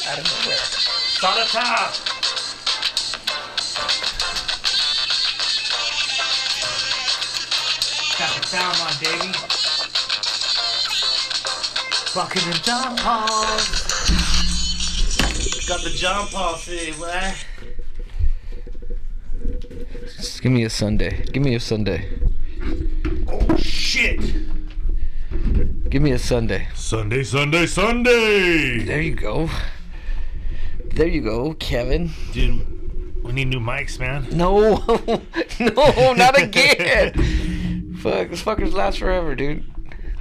out of nowhere. Salata! Got the sound on, baby. Fucking the John Paul. Got the John Paul today, boy. Just give me a Sunday. Give me a Sunday. Oh, shit. Give me a Sunday. Sunday, Sunday, Sunday. There you go. There you go, Kevin. Dude, we need new mics, man. No. No, not again. Fuck, this fuckers last forever, dude.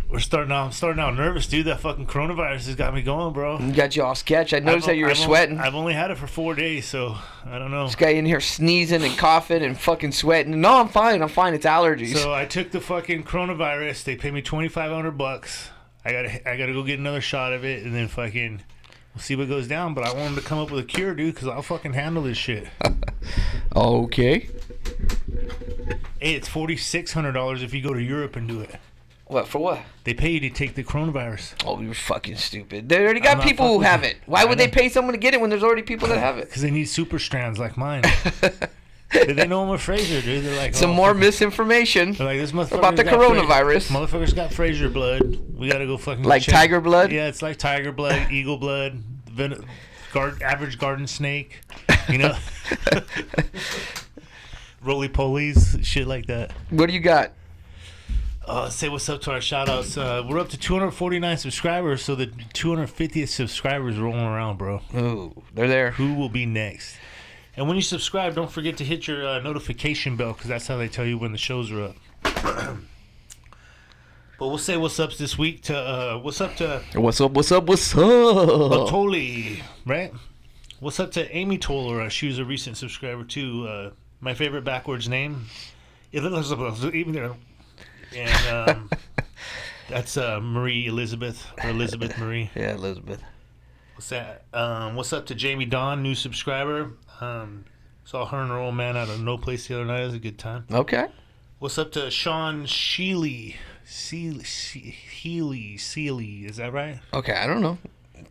I'm starting out nervous, dude. That fucking coronavirus has got me going, bro. Got you all sketch. I noticed that you were sweating. I've only had it for 4 days, so I don't know. This guy in here sneezing and coughing and fucking sweating. No, I'm fine. I'm fine. It's allergies. So I took the fucking coronavirus. They paid me $2,500. I gotta go get another shot of it, and then fucking we'll see what goes down. But I want them to come up with a cure, dude, because I'll fucking handle this shit. Okay. Hey, it's $4,600 if you go to Europe and do it. What, for what? They pay you to take the coronavirus. Oh, you're fucking stupid. They already got people who have it. Why would they pay someone to get it when there's already people that have it? Because they need super strands like mine. They know I'm a Fraser, dude. They're like, some more misinformation they're like, this motherfucker's about the coronavirus. Motherfucker's got Fraser blood. We gotta go fucking like check. tiger blood? Yeah, it's like tiger blood, eagle blood, average garden snake, you know? Roly-polies, shit like that. What do you got? Say what's up to our shout-outs. We're up to 249 subscribers, so the 250th subscriber is rolling around, bro. Ooh, they're there. Who will be next? And when you subscribe, don't forget to hit your notification bell, because that's how they tell you when the shows are up. But we'll say what's up this week to what's up Tolly, right? What's up to Amy Toller? She was a recent subscriber too. My favorite backwards name. And that's Marie Elizabeth, or Elizabeth Marie. Yeah, Elizabeth. What's that? What's up to Jamie Dawn, new subscriber? Saw her and her old man out of No Place the other night. It was a good time. Okay. What's up to Sean Healy? Sealy, is that right? Okay, I don't know.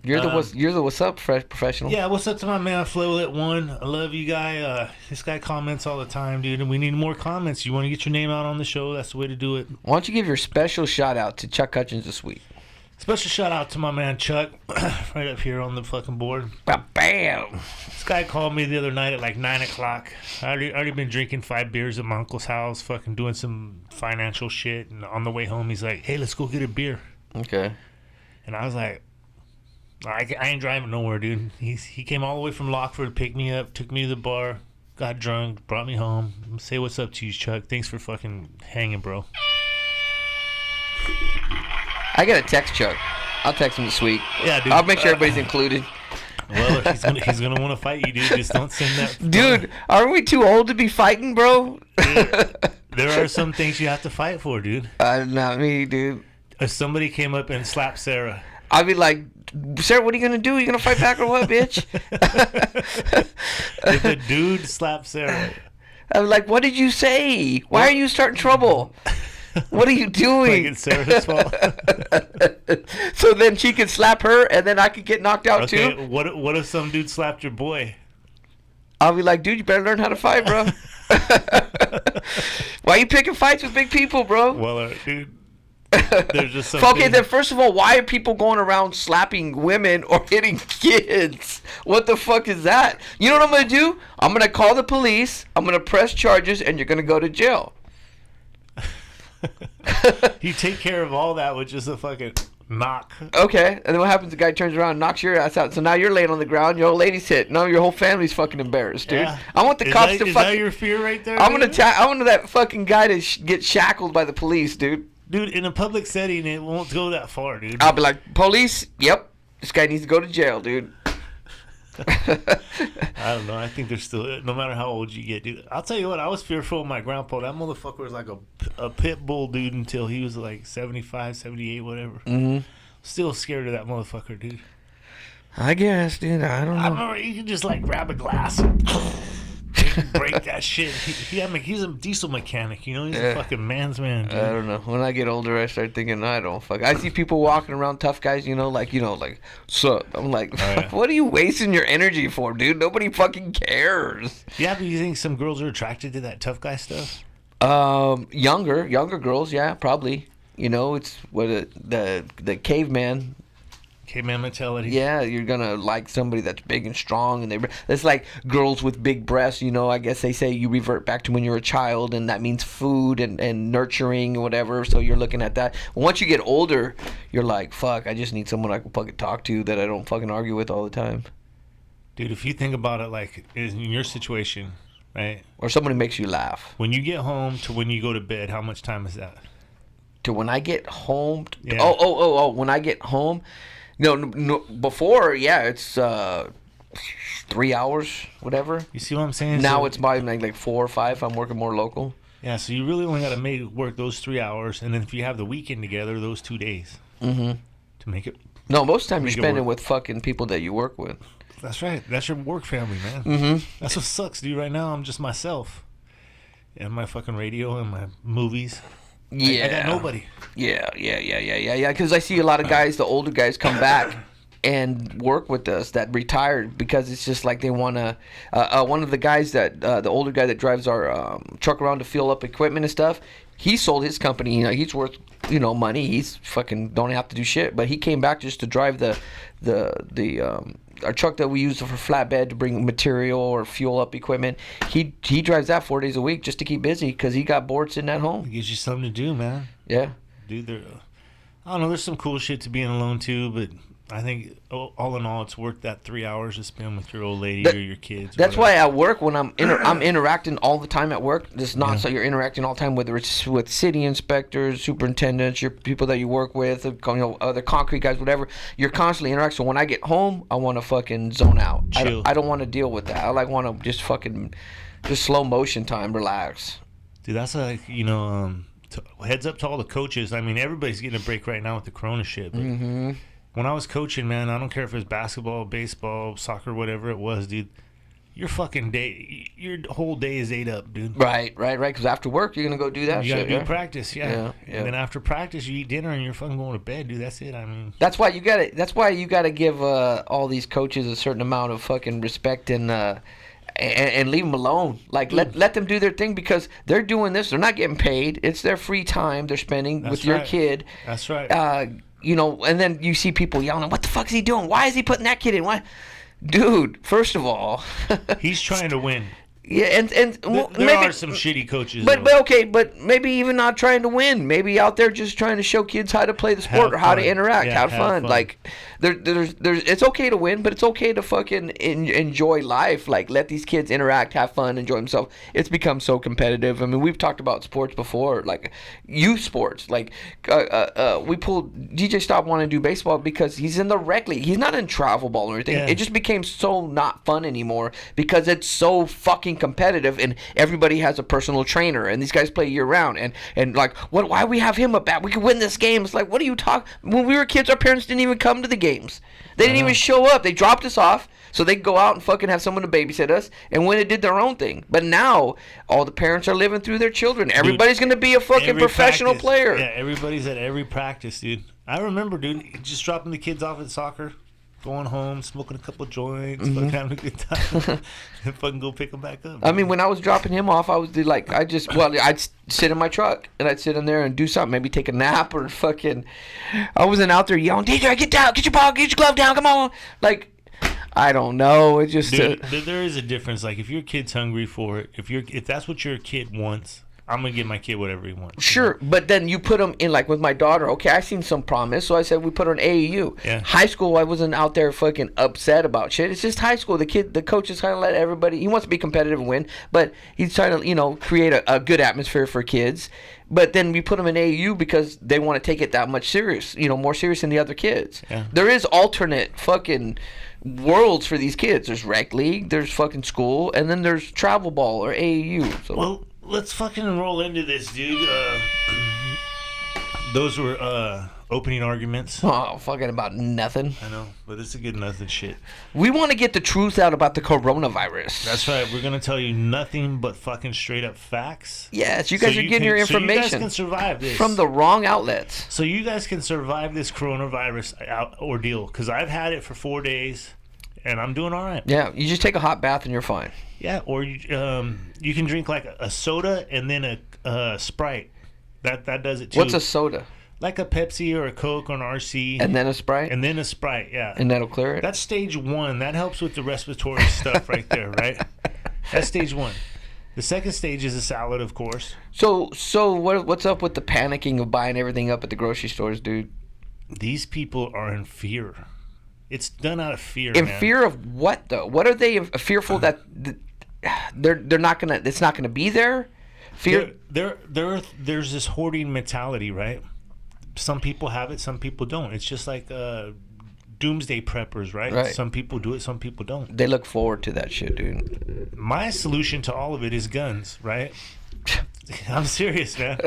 You're the what's up professional. Yeah, what's up to my man Flowlet1? I love you, guy. This guy comments all the time, dude, and we need more comments. You want to get your name out on the show? That's the way to do it. Why don't you give your special shout out to Chuck Hutchins this week? Special shout out to my man Chuck, right up here on the fucking board. Bam! This guy called me the other night at like 9 o'clock. I already been drinking 5 beers at my uncle's house, fucking doing some financial shit. And on the way home, he's like, hey, let's go get a beer. Okay. And I was like, I ain't driving nowhere, dude. He came all the way from Lockford to pick me up, took me to the bar, got drunk, brought me home. Say what's up to you, Chuck. Thanks for fucking hanging, bro. I got to text Chuck. I'll text him this week. Yeah, dude. I'll make sure everybody's included. Well, he's gonna want to fight you, dude. Just don't send that. Dude, are we too old to be fighting, bro? There are some things you have to fight for, dude. Not me, dude. If somebody came up and slapped Sarah, I'd be like, Sarah, what are you gonna do? You gonna fight back or what, bitch? if a dude slapped Sarah, I'm like, what did you say? Why are you starting trouble? What are you doing? Like it's Sarah's fault. So then she could slap her, and then I could get knocked out okay, too. What if some dude slapped your boy? I'll be like, dude, you better learn how to fight, bro. Why are you picking fights with big people, bro? Well, dude, there's just some. Okay, then first of all, why are people going around slapping women or hitting kids? What the fuck is that? You know what I'm gonna do? I'm gonna call the police. I'm gonna press charges, and you're gonna go to jail. You take care of all that with just a fucking knock. Okay, and then what happens? The guy turns around and knocks your ass out. So now you're laying on the ground. Your old lady's hit. Now your whole family's fucking embarrassed, dude. Yeah. I want the cops to fucking. Is that your fear right there? I want that fucking guy to get shackled by the police, dude. Dude, in a public setting, it won't go that far, dude. I'll be like, police. Yep, this guy needs to go to jail, dude. I don't know. I think there's still, no matter how old you get, dude. I'll tell you what, I was fearful of my grandpa. That motherfucker was like a pit bull, dude, until he was like 75, 78, whatever. Mm-hmm. Still scared of that motherfucker, dude. I guess, dude. I don't know. I remember you could just like grab a glass and break that shit. He's a diesel mechanic, you know. He's a fucking man's man, dude. I don't know. When I get older, I start thinking, I don't fuck. I see people walking around, tough guys, like, sup. I'm like, what are you wasting your energy for, dude? Nobody fucking cares. Yeah, but you think some girls are attracted to that tough guy stuff? Younger girls, yeah, probably. You know, it's the caveman. Caveman mentality. Yeah, you're gonna like somebody that's big and strong, and it's like girls with big breasts. You know, I guess they say you revert back to when you're a child, and that means food and nurturing or whatever. So you're looking at that. Once you get older, you're like, fuck, I just need someone I can fucking talk to that I don't fucking argue with all the time. Dude, if you think about it, like in your situation, right? Or somebody makes you laugh. When you get home to when you go to bed, how much time is that? To when I get home. Yeah. Oh, when I get home. No, before, yeah, it's 3 hours, whatever. You see what I'm saying? Now So- it's by like 4 or 5. I'm working more local. Yeah, so you really only got to work those 3 hours, and then if you have the weekend together, those 2 days. Mm-hmm. To make it. No, most of the time Make you it spend it work. with fucking people that you work with. That's right. That's your work family, man. Mm-hmm. That's what sucks, dude. Right now, I'm just myself. And my fucking radio and my movies. Yeah. I got nobody. Yeah. Because I see a lot of guys, the older guys, come back and work with us that retired because it's just like they want to. One of the guys the older guy that drives our truck around to fill up equipment and stuff, he sold his company. You know, he's worth money. He's fucking don't have to do shit. But he came back just to drive our truck that we use for flatbed to bring material or fuel up equipment. He drives that 4 days a week just to keep busy because he got bored sitting at home. It gives you something to do, man. Yeah. Dude, I don't know. There's some cool shit to being alone, too, but I think all in all, it's worth that 3 hours to spend with your old lady or your kids. That's why at work, when I'm interacting all the time at work, it's not so you're interacting all the time, whether it's with city inspectors, superintendents, your people that you work with, other concrete guys, whatever. You're constantly interacting. So when I get home, I want to fucking zone out. Chill. I don't want to deal with that. I want to just fucking just slow motion time, relax. Dude, that's like, heads up to all the coaches. I mean, everybody's getting a break right now with the Corona shit. But when I was coaching, man, I don't care if it was basketball, baseball, soccer, whatever it was, dude. Your whole day is ate up, dude. Right. Because after work, you're gonna go do that. You gotta shit, do practice, yeah. And then after practice, you eat dinner and you're fucking going to bed, dude. That's it. I mean, That's why you gotta give all these coaches a certain amount of fucking respect and leave them alone. Like let them do their thing because they're doing this. They're not getting paid. It's their free time they're spending with your kid. That's right. And then you see people yelling, "What the fuck is he doing? Why is he putting that kid in? Why?" Dude, first of all, he's trying to win. Yeah, and There maybe are some shitty coaches. But okay, but maybe even not trying to win. Maybe out there just trying to show kids how to play the sport or how to interact, have fun. Like there's it's okay to win, but it's okay to fucking enjoy life. Like let these kids interact, have fun, enjoy themselves. It's become so competitive. I mean, we've talked about sports before, like youth sports. Like we pulled DJ stopped wanting to do baseball because he's in the rec league. He's not in travel ball or anything. Yeah. It just became so not fun anymore because it's so fucking competitive and everybody has a personal trainer and these guys play year round and like why we have him up at we could win this game. It's like, what are you talking? When we were kids, our parents didn't even come to the games. They didn't even show up. They dropped us off so they could go out and fucking have someone to babysit us and went and did their own thing. But now all the parents are living through their children. Everybody's gonna be a fucking professional player. Yeah, everybody's at every practice, dude. I remember, dude, just dropping the kids off at soccer, going home, smoking a couple joints, fucking having a good time, and fucking go pick them back up. I mean, when I was dropping him off, I was like, I'd sit in my truck and I'd sit in there and do something, maybe take a nap or fucking. I wasn't out there yelling, DJ, get down, get your ball, get your glove down, come on. Like, I don't know. It just. Dude, there is a difference. Like, if your kid's hungry for it, if that's what your kid wants, I'm gonna give my kid whatever he wants. Sure, but then you put them in, like with my daughter. Okay, I seen some promise, so I said we put her in AAU. Yeah. High school, I wasn't out there fucking upset about shit. It's just high school. The coach is trying to let everybody. He wants to be competitive and win, but he's trying to create a good atmosphere for kids. But then we put them in AAU because they want to take it that much serious, more serious than the other kids. Yeah. There is alternate fucking worlds for these kids. There's rec league, there's fucking school, and then there's travel ball or AAU. So. Well, let's fucking roll into this, dude. Those were opening arguments. Oh, fucking about nothing. I know, but it's a good nothing shit. We want to get the truth out about the coronavirus. That's right. We're gonna tell you nothing but fucking straight up facts. Yes, you guys So are you getting your can- so you guys information can survive this. from the wrong outlets. So you guys can survive this coronavirus ordeal because I've had it for 4 days, and I'm doing all right. Yeah, you just take a hot bath and you're fine. Yeah, or you can drink like a soda and then a Sprite. That does it too. What's a soda? Like a Pepsi or a Coke or an RC, And then a Sprite? and then a Sprite. Yeah, And that'll clear it? that's stage 1. That helps with the respiratory stuff right there, right? That's stage 1. The second stage is a salad, of course. So what's up with the panicking of buying everything up at the grocery stores, dude? These people are in fear. It's done out of fear. In man. fear of what, though? What are they fearful that they're not gonna? It's not gonna be there. Fear. There's this hoarding mentality, right? Some people have it, some people don't. It's just like doomsday preppers, right? Right. Some people do it, some people don't. They look forward to that shit, dude. My solution to all of it is guns, right? I'm serious, man.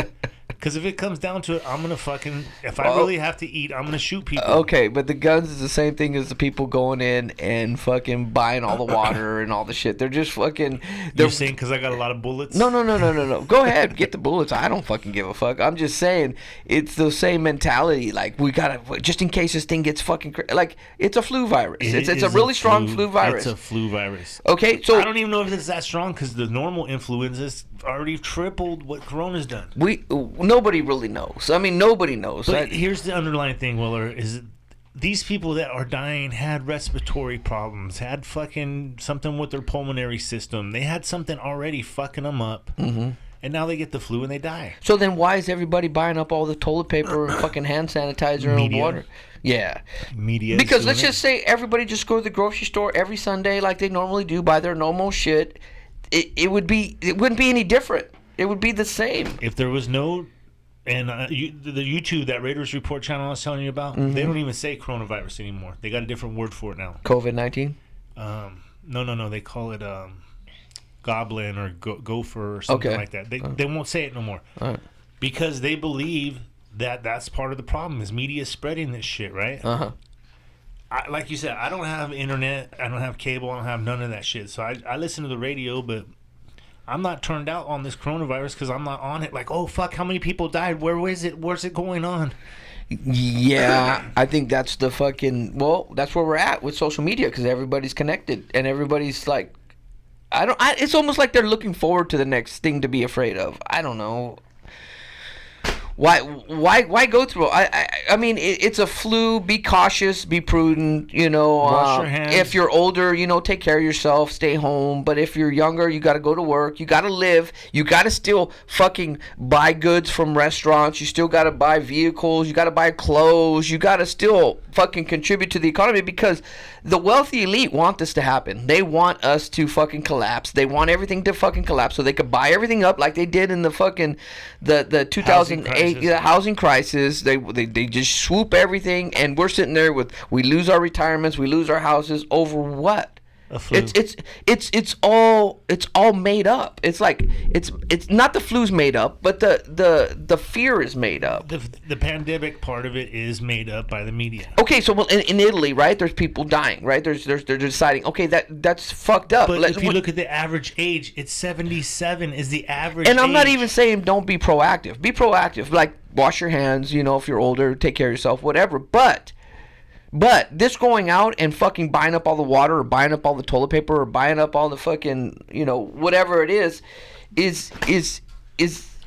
Because if it comes down to it, I'm gonna fucking. If I really have to eat, I'm gonna shoot people. Okay, but the guns is the same thing as the people going in and fucking buying all the water and all the shit. They're just fucking. You're saying because I got a lot of bullets? No. Go ahead, get the bullets. I don't fucking give a fuck. I'm just saying it's the same mentality. Like we gotta just in case this thing gets fucking like it's a flu virus. It's a really strong flu virus. It's a flu virus. Okay, so I don't even know if it's that strong because the normal influenza's already tripled what Corona's done. Nobody really knows. I mean, nobody knows. But here's the underlying thing, Willer, is these people that are dying had respiratory problems, had fucking something with their pulmonary system. They had something already fucking them up. Mm-hmm. And now they get the flu and they die. So then why is everybody buying up all the toilet paper and fucking hand sanitizer and water? Yeah. Media. Because let's just say everybody just go to the grocery store every Sunday like they normally do, buy their normal shit. It wouldn't be any different. It would be the same. If there was no... And the YouTube, that Raiders Report channel I was telling you about, they don't even say coronavirus anymore. They got a different word for it now. COVID-19? No. They call it goblin or gopher or something like that. They won't say it no more. Because they believe that that's part of the problem is media spreading this shit, right? Uh-huh. Like you said, I don't have internet. I don't have cable. I don't have none of that shit. So I listen to the radio, but... I'm not turned out on this coronavirus because I'm not on it. Like, oh, fuck, how many people died? Where is it? Where's it going on? Yeah, I think that's the fucking... Well, that's where we're at with social media because everybody's connected and everybody's like... it's almost like they're looking forward to the next thing to be afraid of. I don't know. Why go through it? I mean, it's a flu. Be cautious. Be prudent. Wash your hands. If you're older, take care of yourself. Stay home. But if you're younger, you got to go to work. You got to live. You got to still fucking buy goods from restaurants. You still got to buy vehicles. You got to buy clothes. You got to still fucking contribute to the economy because the wealthy elite want this to happen. They want us to fucking collapse. They want everything to fucking collapse so they could buy everything up like they did in the fucking the 2008 housing crisis. They just swoop everything and we're sitting there we lose our retirements, we lose our houses over what? A flu. It's all made up. It's like it's not the flu's made up, but the fear is made up. The pandemic part of it is made up by the media. Okay, so in Italy, right? There's people dying, right? They're deciding, okay, that's fucked up. But if you look at the average age, it's 77 is the average. And I'm not age. even saying don't be proactive. Be proactive, like wash your hands. If you're older, take care of yourself, whatever. But this going out and fucking buying up all the water or buying up all the toilet paper or buying up all the fucking, whatever it is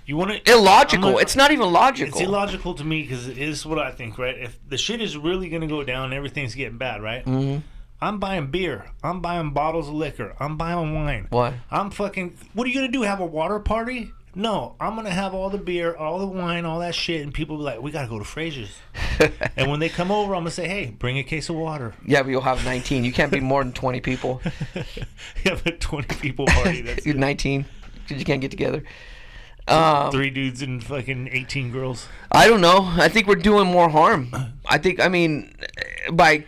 you want to illogical. It's not even logical. It's illogical to me because it is what I think, right? If the shit is really going to go down and everything's getting bad, right? Mm-hmm. I'm buying beer. I'm buying bottles of liquor. I'm buying wine. What? What are you going to do? Have a water party? No, I'm going to have all the beer, all the wine, all that shit, and people be like, we got to go to Fraser's. And when they come over, I'm going to say, hey, bring a case of water. Yeah, but you'll have 19. You can't be more than 20 people. You have a 20 people party. That's You're 19 because you can't get together. 3 dudes and fucking 18 girls. I don't know. I think we're doing more harm. By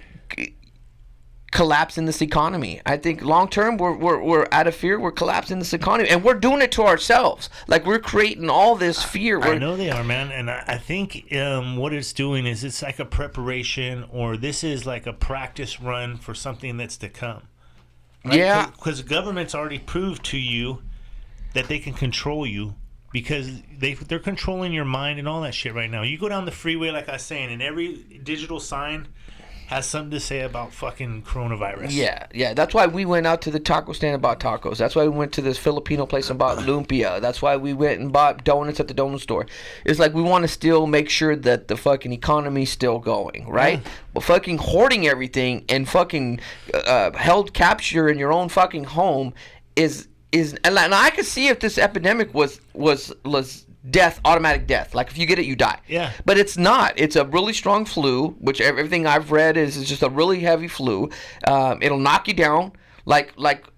collapsing this economy. I think long term we're out of fear. We're collapsing this economy, and we're doing it to ourselves. Like we're creating all this fear. I know they are, man, and I think what it's doing is it's like a preparation, or this is like a practice run for something that's to come. Right? Yeah, because the government's already proved to you that they can control you because they're controlling your mind and all that shit right now. You go down the freeway, like I was saying, and every digital sign has something to say about fucking coronavirus. Yeah. That's why we went out to the taco stand and bought tacos. That's why we went to this Filipino place and bought lumpia. That's why we went and bought donuts at the donut store. It's like we want to still make sure that the fucking economy's still going, right? Yeah. But fucking hoarding everything and fucking held capture in your own fucking home is and I could see if this epidemic was death, automatic death. Like if you get it, you die. Yeah. But it's not. It's a really strong flu, which everything I've read is just a really heavy flu. It'll knock you down. Like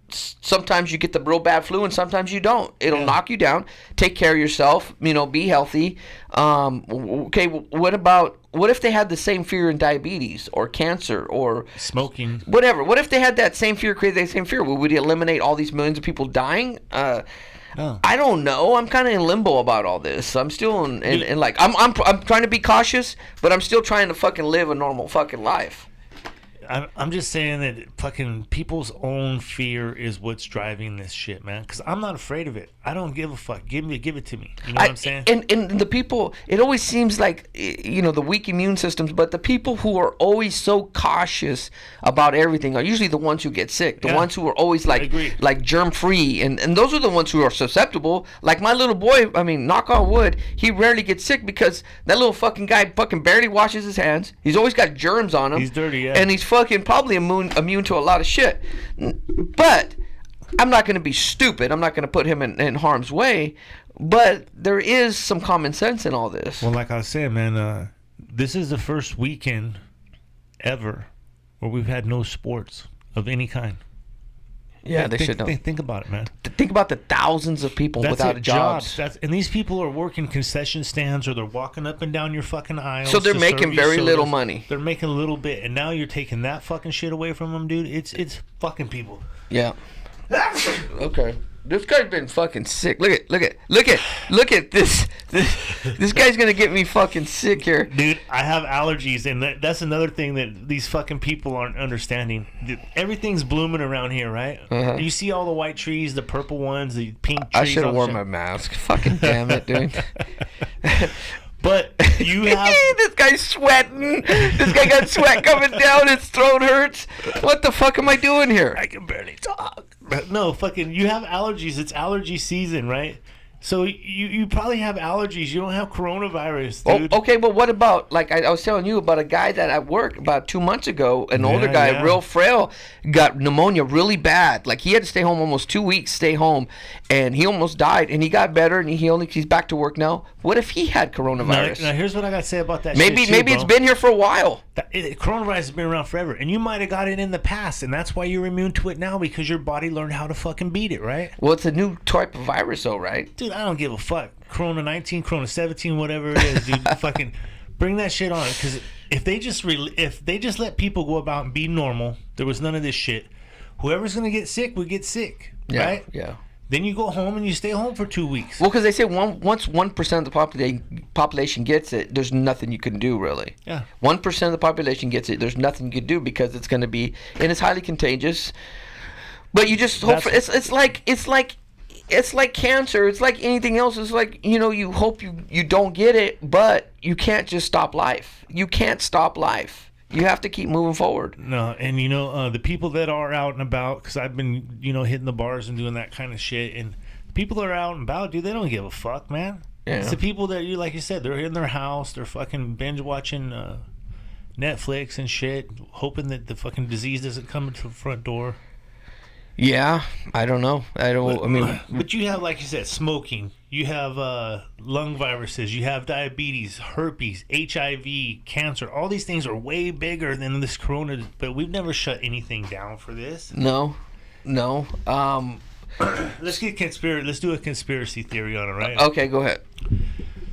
sometimes you get the real bad flu and sometimes you don't. It'll knock you down. Take care of yourself. Be healthy. Okay. What if they had the same fear in diabetes or cancer or smoking? Whatever. What if they had that same fear, create that same fear? Would we eliminate all these millions of people dying? No. I don't know. I'm kind of in limbo about all this. I'm still in like I'm trying to be cautious, but I'm still trying to fucking live a normal fucking life. I'm just saying that fucking people's own fear is what's driving this shit, man. Because I'm not afraid of it. I don't give a fuck. Give it to me. You know what I'm saying? And the people, it always seems like, the weak immune systems, but the people who are always so cautious about everything are usually the ones who get sick. The ones who are always like germ free. And those are the ones who are susceptible. Like my little boy, knock on wood, he rarely gets sick because that little fucking guy fucking barely washes his hands. He's always got germs on him. He's dirty, yeah. And he's fucking probably immune to a lot of shit. But I'm not going to be stupid. I'm not going to put him in harm's way. But there is some common sense in all this. Well, like I was saying, man, this is the first weekend ever where we've had no sports of any kind. Yeah, they should know. Think about it, man. Think about the thousands of people without jobs. And these people are working concession stands or they're walking up and down your fucking aisles. So they're making very little money. They're making a little bit. And now you're taking that fucking shit away from them, dude. It's fucking people. Yeah. Okay. This guy's been fucking sick. Look at this. This guy's gonna get me fucking sick here. Dude, I have allergies, and that's another thing that these fucking people aren't understanding. Everything's blooming around here, right? Uh-huh. You see all the white trees, the purple ones, the pink trees. I should have worn my mask. Fucking damn it, dude. But you have... This guy's sweating. This guy got sweat coming down. His throat hurts. What the fuck am I doing here? I can barely talk. No, fucking, you have allergies. It's allergy season, right? So you probably have allergies. You don't have coronavirus, dude. Oh, okay, but what about, like I was telling you about a guy that at work about 2 months ago, an older guy, real frail, got pneumonia really bad. Like he had to stay home almost 2 weeks, stay home, and he almost died. And he got better, and he's back to work now. What if he had coronavirus? Now here's what I got to say about that. Maybe it's been here for a while. Coronavirus has been around forever, and you might have got it in the past, and that's why you're immune to it now because your body learned how to fucking beat it, right? Well, it's a new type of virus, though, right? Dude, I don't give a fuck. Corona 19, Corona 17, whatever it is, dude. Fucking bring that shit on, because if they just let people go about and be normal, there was none of this shit. Whoever's gonna get sick would get sick, right? Yeah. Then you go home and you stay home for 2 weeks. Well, because they say once 1% of the population gets it, there's nothing you can do, really. Yeah. 1% of the population gets it, there's nothing you can do because it's going to be, and it's highly contagious. But you just hope for, it's like cancer. It's like anything else. It's like, you hope you don't get it, but you can't just stop life. You can't stop life. You have to keep moving forward. No, and the people that are out and about, because I've been, hitting the bars and doing that kind of shit, and the people that are out and about, dude, they don't give a fuck, man. Yeah. It's the people that, like you said, they're in their house, they're fucking binge watching Netflix and shit, hoping that the fucking disease doesn't come to the front door. Yeah, I don't know. But you have, like you said, smoking. You have lung viruses. You have diabetes, herpes, HIV, cancer. All these things are way bigger than this corona. But we've never shut anything down for this. No. Let's do a conspiracy theory on it, right? Okay, go ahead.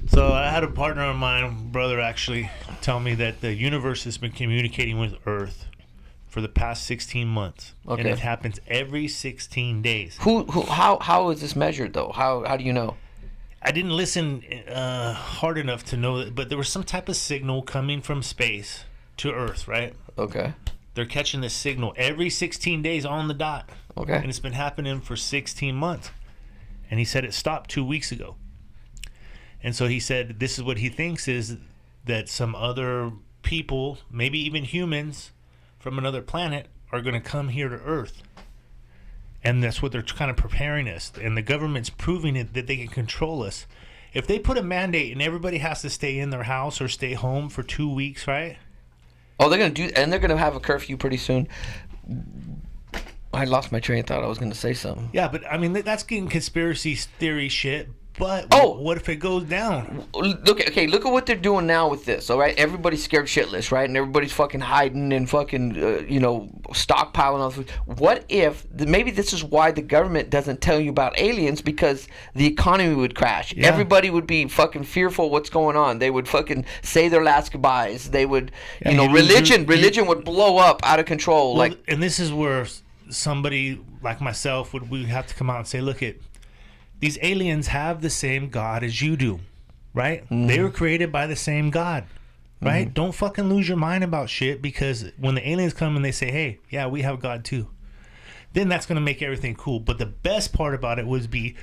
So I had a partner of mine, brother, actually, tell me that the universe has been communicating with Earth for the past 16 months. Okay. And it happens every 16 days. How is this measured though? How do you know? I didn't listen hard enough to know that, but there was some type of signal coming from space to Earth, right? Okay. They're catching this signal every 16 days on the dot. Okay. And it's been happening for 16 months. And he said it stopped 2 weeks ago. And so he said this is what he thinks is that some other people, maybe even humans from another planet, are going to come here to Earth. And that's what they're kind of preparing us. And the government's proving it that they can control us. If they put a mandate and everybody has to stay in their house or stay home for 2 weeks, right? Oh, they're gonna do, and they're gonna have a curfew pretty soon. I lost my train of thought. I was gonna say something. Yeah, but I mean that's getting conspiracy theory shit. But what if it goes down? Look at what they're doing now with this. All right, everybody's scared shitless, right? And everybody's fucking hiding and fucking, stockpiling all food. What if maybe this is why the government doesn't tell you about aliens, because the economy would crash. Yeah. Everybody would be fucking fearful. What's going on? They would fucking say their last goodbyes. They would, religion would blow up out of control. Well, and this is where somebody like myself would have to come out and say, look at. These aliens have the same God as you do, right? Mm-hmm. They were created by the same God, right? Mm-hmm. Don't fucking lose your mind about shit, because when the aliens come and they say, hey, yeah, we have God too, then that's going to make everything cool. But the best part about it would be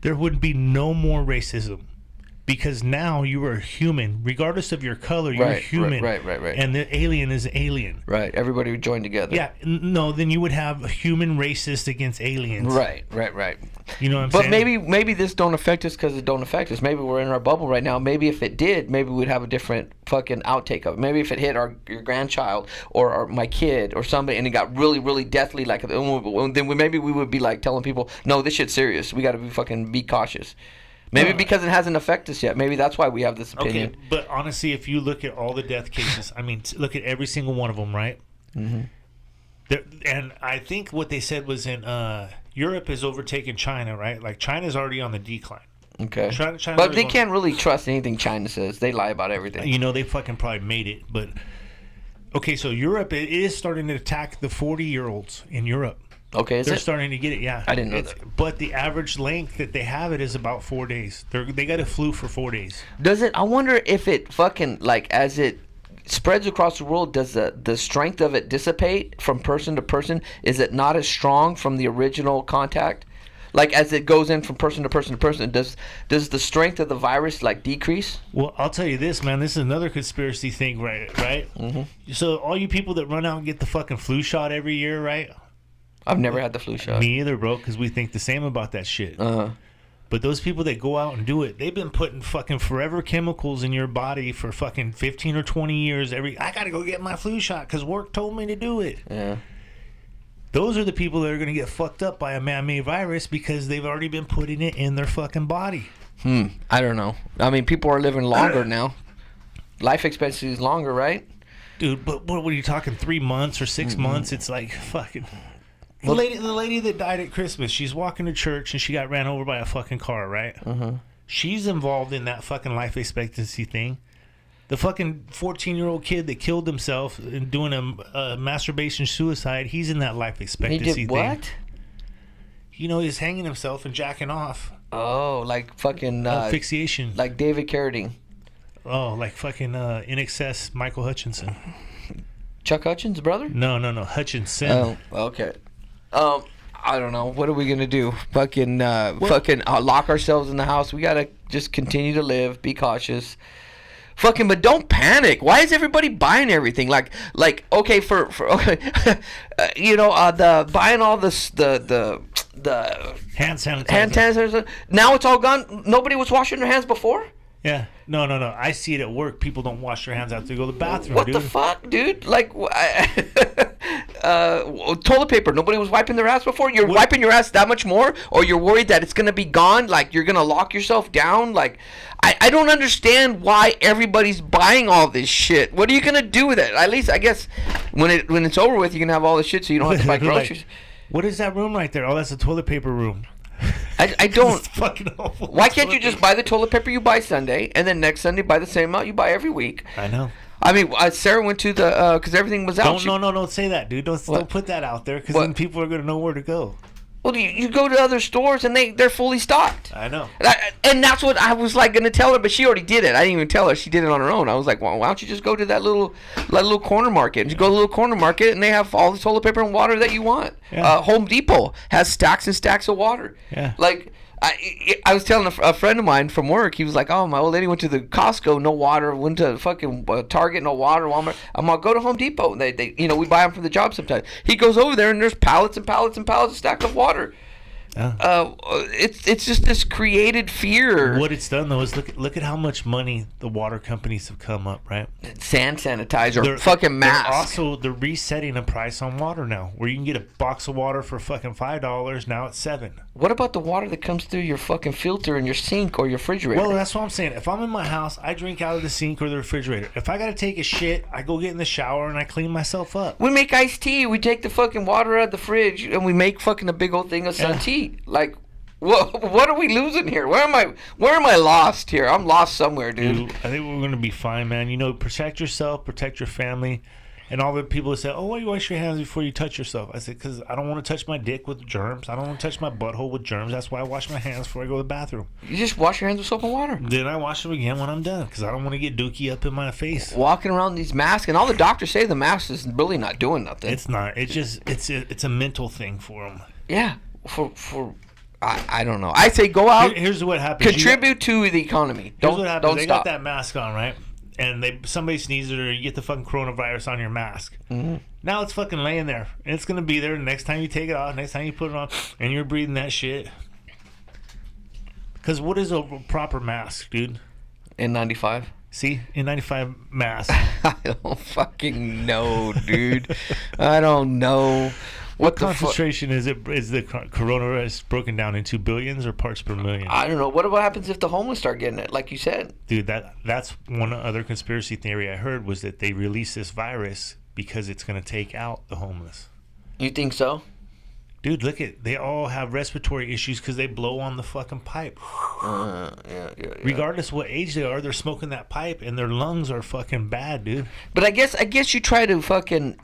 there would be no more racism, because now you are human. Regardless of your color, you're human. Right. And the alien is alien. Right. Everybody would join together. Yeah. No, then you would have a human racist against aliens. Right. You know what I'm saying? But maybe this don't affect us because it don't affect us. Maybe we're in our bubble right now. Maybe if it did, maybe we'd have a different fucking outtake of it. Maybe if it hit your grandchild or my kid or somebody and it got really, really deathly, like, then maybe we would be like telling people, no, this shit's serious. We got to be cautious. Maybe because it hasn't affected us yet. Maybe that's why we have this opinion. Okay, but honestly, if you look at all the death cases, I mean, look at every single one of them, right? Mm-hmm. And I think what they said was in Europe has overtaken China, right? Like China's already on the decline. Okay. But they can't really trust anything China says. They lie about everything. They fucking probably made it. But, okay, so Europe is starting to attack the 40-year-olds in Europe. Okay, they're starting to get it, yeah. I didn't know that. But the average length that they have it is about 4 days. They got a flu for 4 days. Does it? I wonder if it fucking, like, as it spreads across the world, does the strength of it dissipate from person to person? Is it not as strong from the original contact? Like, as it goes in from person to person to person, does the strength of the virus, like, decrease? Well, I'll tell you this, man. This is another conspiracy thing, right? Mm-hmm. So all you people that run out and get the fucking flu shot every year, right? I've never had the flu shot. Me either, bro, because we think the same about that shit. Uh-huh. But those people that go out and do it, they've been putting fucking forever chemicals in your body for fucking 15 or 20 years. I got to go get my flu shot because work told me to do it. Yeah. Those are the people that are going to get fucked up by a man-made virus because they've already been putting it in their fucking body. I don't know. I mean, people are living longer now. Life expectancy is longer, right? Dude, but what are you talking, 3 months or 6 months? It's like fucking... The lady that died at Christmas, she's walking to church and she got ran over by a fucking car, right? Uh-huh. She's involved in that fucking life expectancy thing. The fucking 14-year-old kid that killed himself and doing a masturbation suicide, he's in that life expectancy thing. He did what? He's hanging himself and jacking off. Oh, like fucking... asphyxiation. Like David Carradine. Oh, like fucking In Excess Michael Hutchinson. Chuck Hutchins' brother? No, Hutchinson. Oh, okay. I don't know. What are we gonna do? Fucking lock ourselves in the house. We gotta just continue to live. Be cautious. Fucking, but don't panic. Why is everybody buying everything? Like okay, for okay, the buying all this the hand sanitizer. Hand sanitizer. Now it's all gone. Nobody was washing their hands before. Yeah. No. I see it at work. People don't wash their hands after they go to the bathroom, What the fuck, dude? Like, toilet paper. Nobody was wiping their ass before? You're wiping your ass that much more? Or you're worried that it's going to be gone? Like, you're going to lock yourself down? Like, I don't understand why everybody's buying all this shit. What are you going to do with it? At least, I guess, when it's over with, you can have all this shit so you don't have to buy groceries. What is that room right there? Oh, that's the toilet paper room. I don't. It's fucking awful. Why can't you just buy the toilet paper you buy Sunday, and then next Sunday buy the same amount you buy every week? I know. I mean, Sarah went to the because everything was out. Don't say that, dude. Don't put that out there because then people are gonna know where to go. Well, you go to other stores and they're fully stocked. I know. And that's what I was like going to tell her, but she already did it. I didn't even tell her. She did it on her own. I was like, well, why don't you just go to that little corner market? And you go to the little corner market and they have all the toilet paper and water that you want. Yeah. Home Depot has stacks and stacks of water. Yeah. Like, I was telling a friend of mine from work, he was like, oh, my old lady went to the Costco, no water, went to fucking Target, no water, Walmart. I'm like, go to Home Depot. And they we buy them from the job sometimes. He goes over there and there's pallets and pallets and pallets of stacked up water. It's just this created fear. What it's done though is look at how much money the water companies have come up, right? Sand sanitizer, fucking masks. They're resetting a price on water now, where you can get a box of water for fucking $5. Now it's $7. What about the water that comes through your fucking filter in your sink or your refrigerator? Well, that's what I'm saying. If I'm in my house, I drink out of the sink or the refrigerator. If I gotta take a shit, I go get in the shower and I clean myself up. We make iced tea. We take the fucking water out of the fridge and we make fucking a big old thing of sun tea. Like, what are we losing here? Where am I lost here? I'm lost somewhere, dude. I think we're gonna be fine, man. Protect yourself, protect your family, and all the people that say, "Oh, why you wash your hands before you touch yourself?" I said, "Because I don't want to touch my dick with germs. I don't want to touch my butthole with germs. That's why I wash my hands before I go to the bathroom." You just wash your hands with soap and water. Then I wash them again when I'm done, because I don't want to get dookie up in my face. Walking around these masks, and all the doctors say the mask is really not doing nothing. It's not. It's just it's a mental thing for them. Yeah, I don't know. I say go out. Here's what happens. Contribute to the economy. Here's what happens. Don't they stop. got that mask on, right? And somebody sneezes or you get the fucking coronavirus on your mask. Mm-hmm. Now it's fucking laying there. And it's going to be there next time you take it off, next time you put it on, and you're breathing that shit. Because what is a proper mask, dude? N95. See? N95 mask. I don't fucking know, dude. I don't know. What concentration is the coronavirus broken down into billions or parts per million? I don't know. What happens if the homeless start getting it, like you said? Dude, that's one other conspiracy theory I heard was that they released this virus because it's going to take out the homeless. You think so? Dude, they all have respiratory issues because they blow on the fucking pipe. Yeah. Regardless of what age they are, they're smoking that pipe and their lungs are fucking bad, dude. But I guess you try to fucking,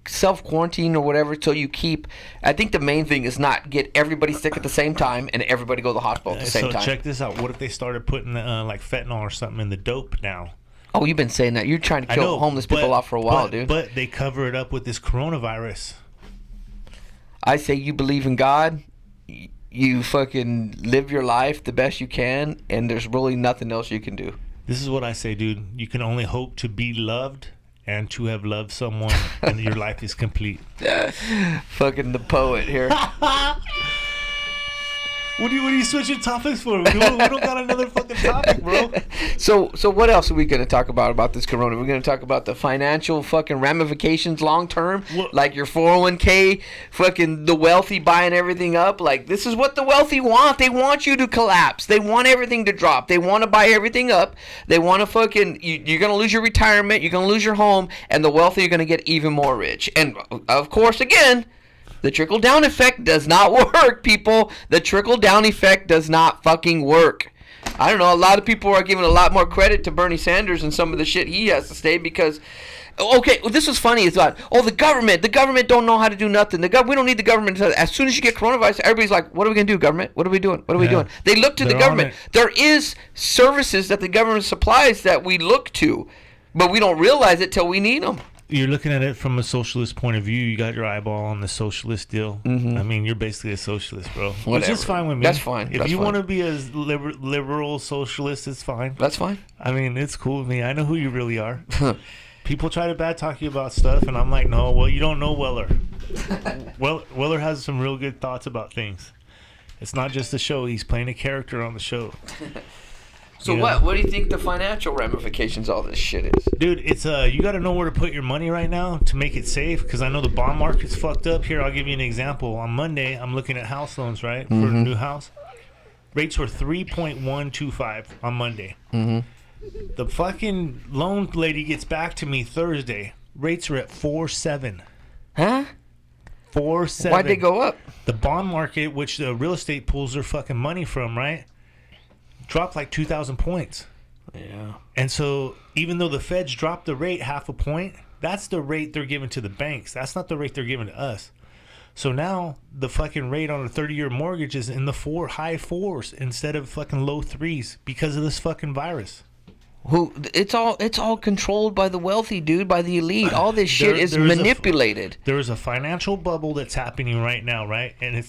self-quarantine or whatever till you keep. I think the main thing is not get everybody sick at the same time and everybody go to the hospital at the same time. So check this out. What if they started putting like fentanyl or something in the dope now? Oh, you've been saying that. You're trying to kill homeless people off for a while, dude. But they cover it up with this coronavirus. I say you believe in God. You fucking live your life the best you can, and there's really nothing else you can do. This is what I say, dude. You can only hope to be loved and to have loved someone, and your life is complete. Fucking the poet here. What are you switching topics for? We don't got another fucking topic, bro. So what else are we going to talk about this corona? We're going to talk about the financial fucking ramifications long term, like your 401k, fucking the wealthy buying everything up. Like, this is what the wealthy want. They want you to collapse. They want everything to drop. They want to buy everything up. They want to fucking, you're going to lose your retirement. You're going to lose your home. And the wealthy are going to get even more rich. And, of course, again, the trickle-down effect does not work, people. The trickle-down effect does not fucking work. I don't know. A lot of people are giving a lot more credit to Bernie Sanders and some of the shit he has to say because, okay, this was funny. It's like, the government don't know how to do nothing. We don't need the government. As soon as you get coronavirus, everybody's like, what are we going to do, government? What are we doing? What are we doing? They look to the government. There is services that the government supplies that we look to, but we don't realize it till we need them. You're looking at it from a socialist point of view. You got your eyeball on the socialist deal. Mm-hmm. I mean, you're basically a socialist, bro. Whatever. Which is fine with me. That's fine. If you want to be a liberal socialist, it's fine. That's fine. I mean, it's cool with me. I know who you really are. People try to bad talk you about stuff, and I'm like, no, well, you don't know Weller. Weller has some real good thoughts about things. It's not just the show. He's playing a character on the show. So what do you think the financial ramifications of all this shit is? Dude, it's you got to know where to put your money right now to make it safe because I know the bond market's fucked up. Here, I'll give you an example. On Monday, I'm looking at house loans, right, for a new house. Rates were 3.125 on Monday. Mm-hmm. The fucking loan lady gets back to me Thursday. Rates are at 4.7. Huh? 4.7. Why'd they go up? The bond market, which the real estate pulls their fucking money from, right? Dropped like 2,000 points. Yeah. And so even though the feds dropped the rate half a point, that's the rate they're giving to the banks. That's not the rate they're giving to us. So now the fucking rate on a 30-year mortgage is in the high fours instead of fucking low threes because of this fucking virus. It's all controlled by the wealthy, dude, by the elite. All this shit is manipulated. There is a financial bubble that's happening right now, right? And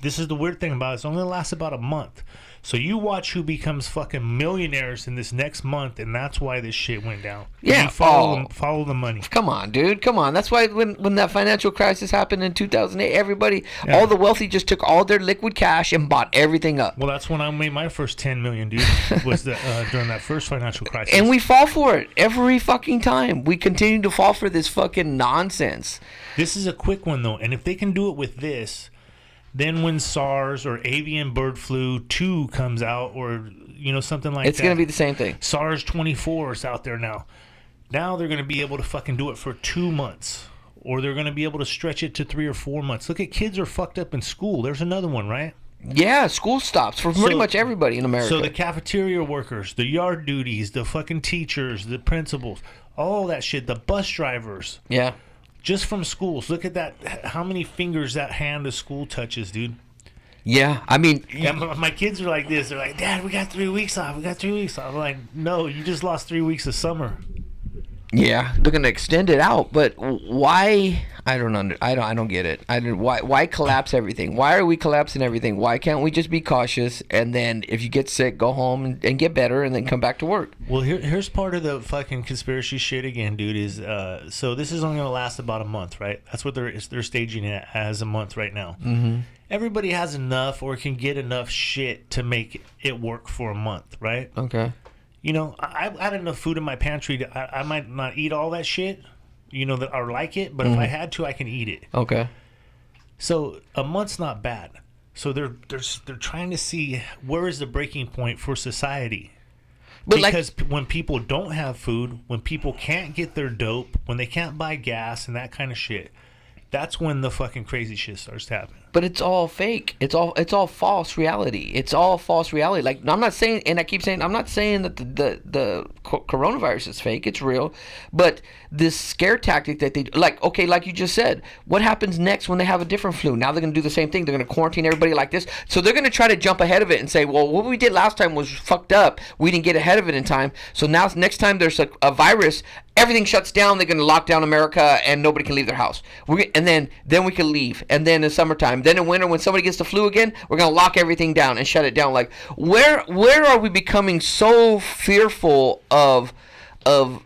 this is the weird thing about it. It's only lasts about a month. So you watch who becomes fucking millionaires in this next month, and that's why this shit went down. Yeah, follow the money. Come on, dude. Come on. That's why when that financial crisis happened in 2008, everybody, all the wealthy just took all their liquid cash and bought everything up. Well, that's when I made my first $10 million, dude, was during that first financial crisis. And we fall for it every fucking time. We continue to fall for this fucking nonsense. This is a quick one, though, and if they can do it with this, then when SARS or avian bird flu 2 comes out, or something like that, it's going to be the same thing. SARS 24 is out there now. Now they're going to be able to fucking do it for 2 months, or they're going to be able to stretch it to 3 or 4 months. Look at kids are fucked up in school. There's another one, right? Yeah, school stops for pretty much everybody in America. So the cafeteria workers, the yard duties, the fucking teachers, the principals, all that shit, the bus drivers. Yeah. Just from schools. Look at that. How many fingers that hand of school touches, dude. Yeah, I mean... Yeah, my kids are like this. They're like, Dad, we got 3 weeks off. We got 3 weeks off. I'm like, no, you just lost 3 weeks of summer. Yeah, they're gonna extend it out, but why? I don't get it. Why collapse everything? Why are we collapsing everything? Why can't we just be cautious, and then if you get sick, go home and get better, and then come back to work? Well, here's part of the fucking conspiracy shit again, dude. Is so this is only gonna last about a month, right? That's what they're staging it as, a month right now. Mm-hmm. Everybody has enough or can get enough shit to make it work for a month, right? Okay. I had enough food in my pantry. I might not eat all that shit, or like it, but if I had to, I can eat it. Okay. So a month's not bad. So they're trying to see where is the breaking point for society. Because when people don't have food, when people can't get their dope, when they can't buy gas and that kind of shit, that's when the fucking crazy shit starts to happen. But it's all fake. It's all false reality. It's all false reality. Like, I'm not saying, and I keep saying, I'm not saying that the coronavirus is fake. It's real. But this scare tactic that they, like you just said, what happens next when they have a different flu? Now they're going to do the same thing. They're going to quarantine everybody like this. So they're going to try to jump ahead of it and say, well, what we did last time was fucked up. We didn't get ahead of it in time. So now next time there's a virus, everything shuts down. They're going to lock down America and nobody can leave their house. And then we can leave. And then in summertime, then in winter, when somebody gets the flu again, we're going to lock everything down and shut it down. Like, where are we becoming so fearful of the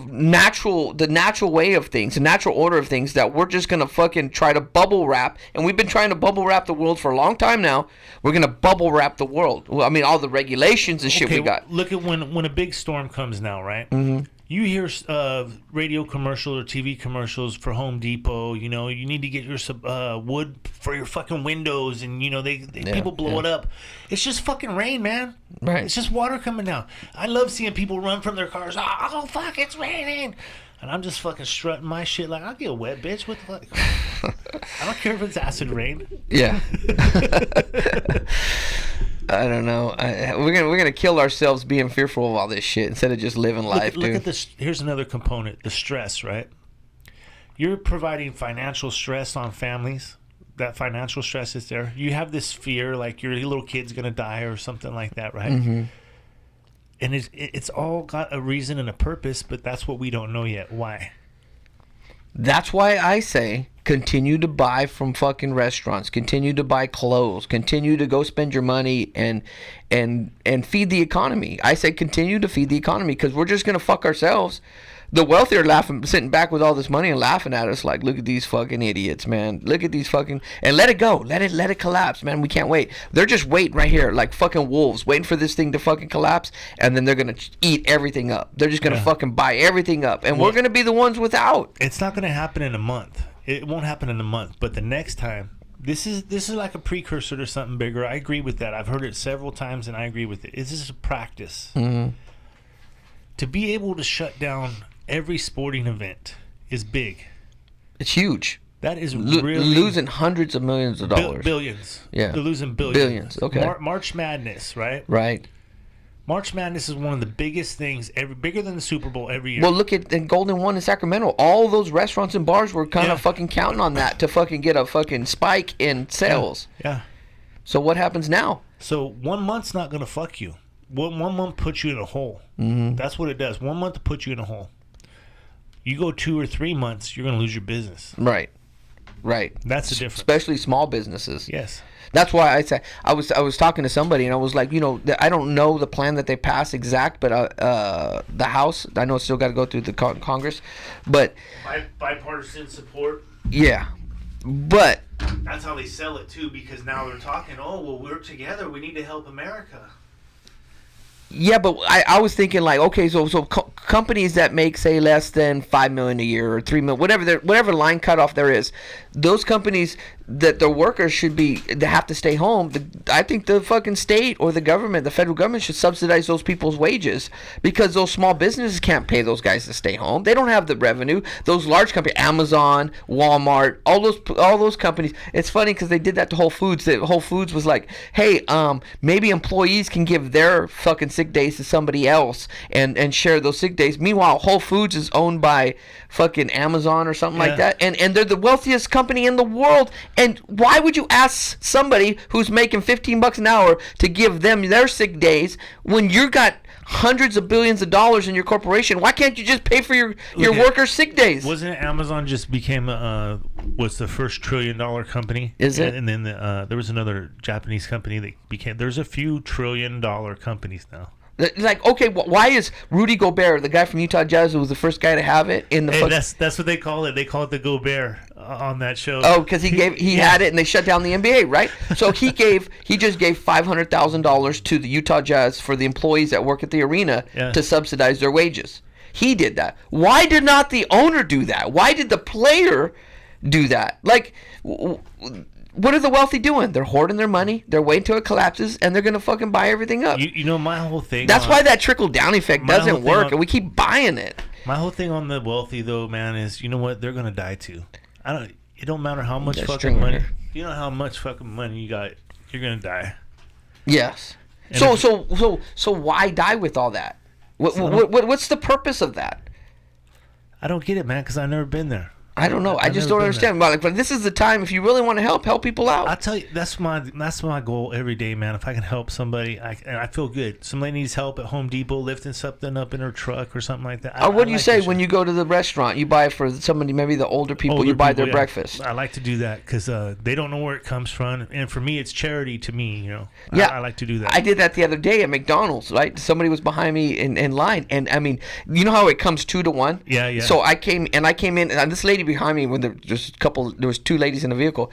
natural way of things, the natural order of things, that we're just going to fucking try to bubble wrap? And we've been trying to bubble wrap the world for a long time now. We're going to bubble wrap the world. Well, I mean, all the regulations and shit we got. Look at when a big storm comes now, right? Mm-hmm. You hear radio commercials or TV commercials for Home Depot. You need to get your wood for your fucking windows, and people blow it up. It's just fucking rain, man. Right. It's just water coming down. I love seeing people run from their cars. Oh fuck, it's raining, and I'm just fucking strutting my shit like, I'll get wet, bitch. What the fuck? I don't care if it's acid rain. Yeah. I don't know. We're gonna kill ourselves being fearful of all this shit instead of just living life, dude. Look at this. Here's another component: the stress. Right? You're providing financial stress on families. That financial stress is there. You have this fear, like your little kid's gonna die or something like that, right? Mm-hmm. And it's all got a reason and a purpose, but that's what we don't know yet. Why? That's why I say continue to buy from fucking restaurants, continue to buy clothes, continue to go spend your money and feed the economy. I say continue to feed the economy, because we're just gonna fuck ourselves. The wealthy are laughing, sitting back with all this money and laughing at us like, look at these fucking idiots, man. Look at these fucking, and let it go. Let it collapse, man. We can't wait. They're just waiting right here like fucking wolves, waiting for this thing to fucking collapse, and then they're going to eat everything up. They're just going to fucking buy everything up, and we're going to be the ones without. It's not going to happen in a month. It won't happen in a month, but the next time, this is like a precursor to something bigger. I agree with that. I've heard it several times, and I agree with it. This is a practice. Mm-hmm. To be able to shut down every sporting event is big. It's huge. That is really losing hundreds of millions of dollars. Billions. Yeah. They're losing billions. Billions. Okay. March Madness, right? Right. March Madness is one of the biggest things, bigger than the Super Bowl every year. Well, look at the Golden One in Sacramento. All those restaurants and bars were kind of fucking counting on that to fucking get a fucking spike in sales. Yeah. So what happens now? So 1 month's not gonna fuck you. One month puts you in a hole. Mm-hmm. That's what it does. 1 month to put you in a hole. You go 2 or 3 months, you're gonna lose your business. Right. That's the difference. Especially small businesses. Yes. That's why I said I was talking to somebody and I was like, I don't know the plan that they passed exact, but the House, I know it's still got to go through the Congress, but bipartisan support. Yeah, but that's how they sell it too, because now they're talking. Oh well, we're together. We need to help America. Yeah, but I was thinking like, okay, so companies that make say less than $5 million a year or $3 million, whatever line cutoff there is, those companies that the workers they have to stay home. I think the fucking state or the government, the federal government, should subsidize those people's wages, because those small businesses can't pay those guys to stay home. They don't have the revenue. Those large companies, Amazon, Walmart, all those companies. It's funny because they did that to Whole Foods. Whole Foods was like, hey, maybe employees can give their fucking sick days to somebody else and share those sick days. Meanwhile, Whole Foods is owned by fucking Amazon or something like that, and they're the wealthiest company in the world. And why would you ask somebody who's making $15 an hour to give them their sick days when you got hundreds of billions of dollars in your corporation? Why can't you just pay for your workers' sick days? Wasn't it Amazon just became was the first $1 trillion company? Is it? And then there was another Japanese company that became. There's a few $1 trillion companies now. Like, okay, why is Rudy Gobert, the guy from Utah Jazz, who was the first guy to have it in the? Hey, that's what they call it. They call it the Gobert on that show. Oh, because he had it and they shut down the NBA, right? So he just gave $500,000 to the Utah Jazz for the employees that work at the arena to subsidize their wages. He did that. Why did not the owner do that? Why did the player do that? Like, what are the wealthy doing? They're hoarding their money. They're waiting till it collapses, and they're gonna fucking buy everything up. You know, my whole thing. That's why that trickle down effect doesn't work, and we keep buying it. My whole thing on the wealthy, though, man, is you know what? They're gonna die too. It don't matter how much fucking money. You know how much fucking money you got. You're gonna die. Yes. So why die with all that? What's the purpose of that? I don't get it, man, because I've never been there. I don't know. I just don't understand. But this is the time, if you really want to help people out. I'll tell you, that's my goal every day, man. If I can help somebody, I feel good. Somebody needs help at Home Depot lifting something up in her truck or something like that. Or what do you say when you go to the restaurant? You buy for somebody, maybe the older people, you buy their breakfast. I like to do that because they don't know where it comes from. And for me, it's charity to me, you know. Yeah. I like to do that. I did that the other day at McDonald's, right? Somebody was behind me in line. And, I mean, you know how it comes 2 to 1? Yeah. So I came in, and this lady behind me, when there was 2 ladies in the vehicle,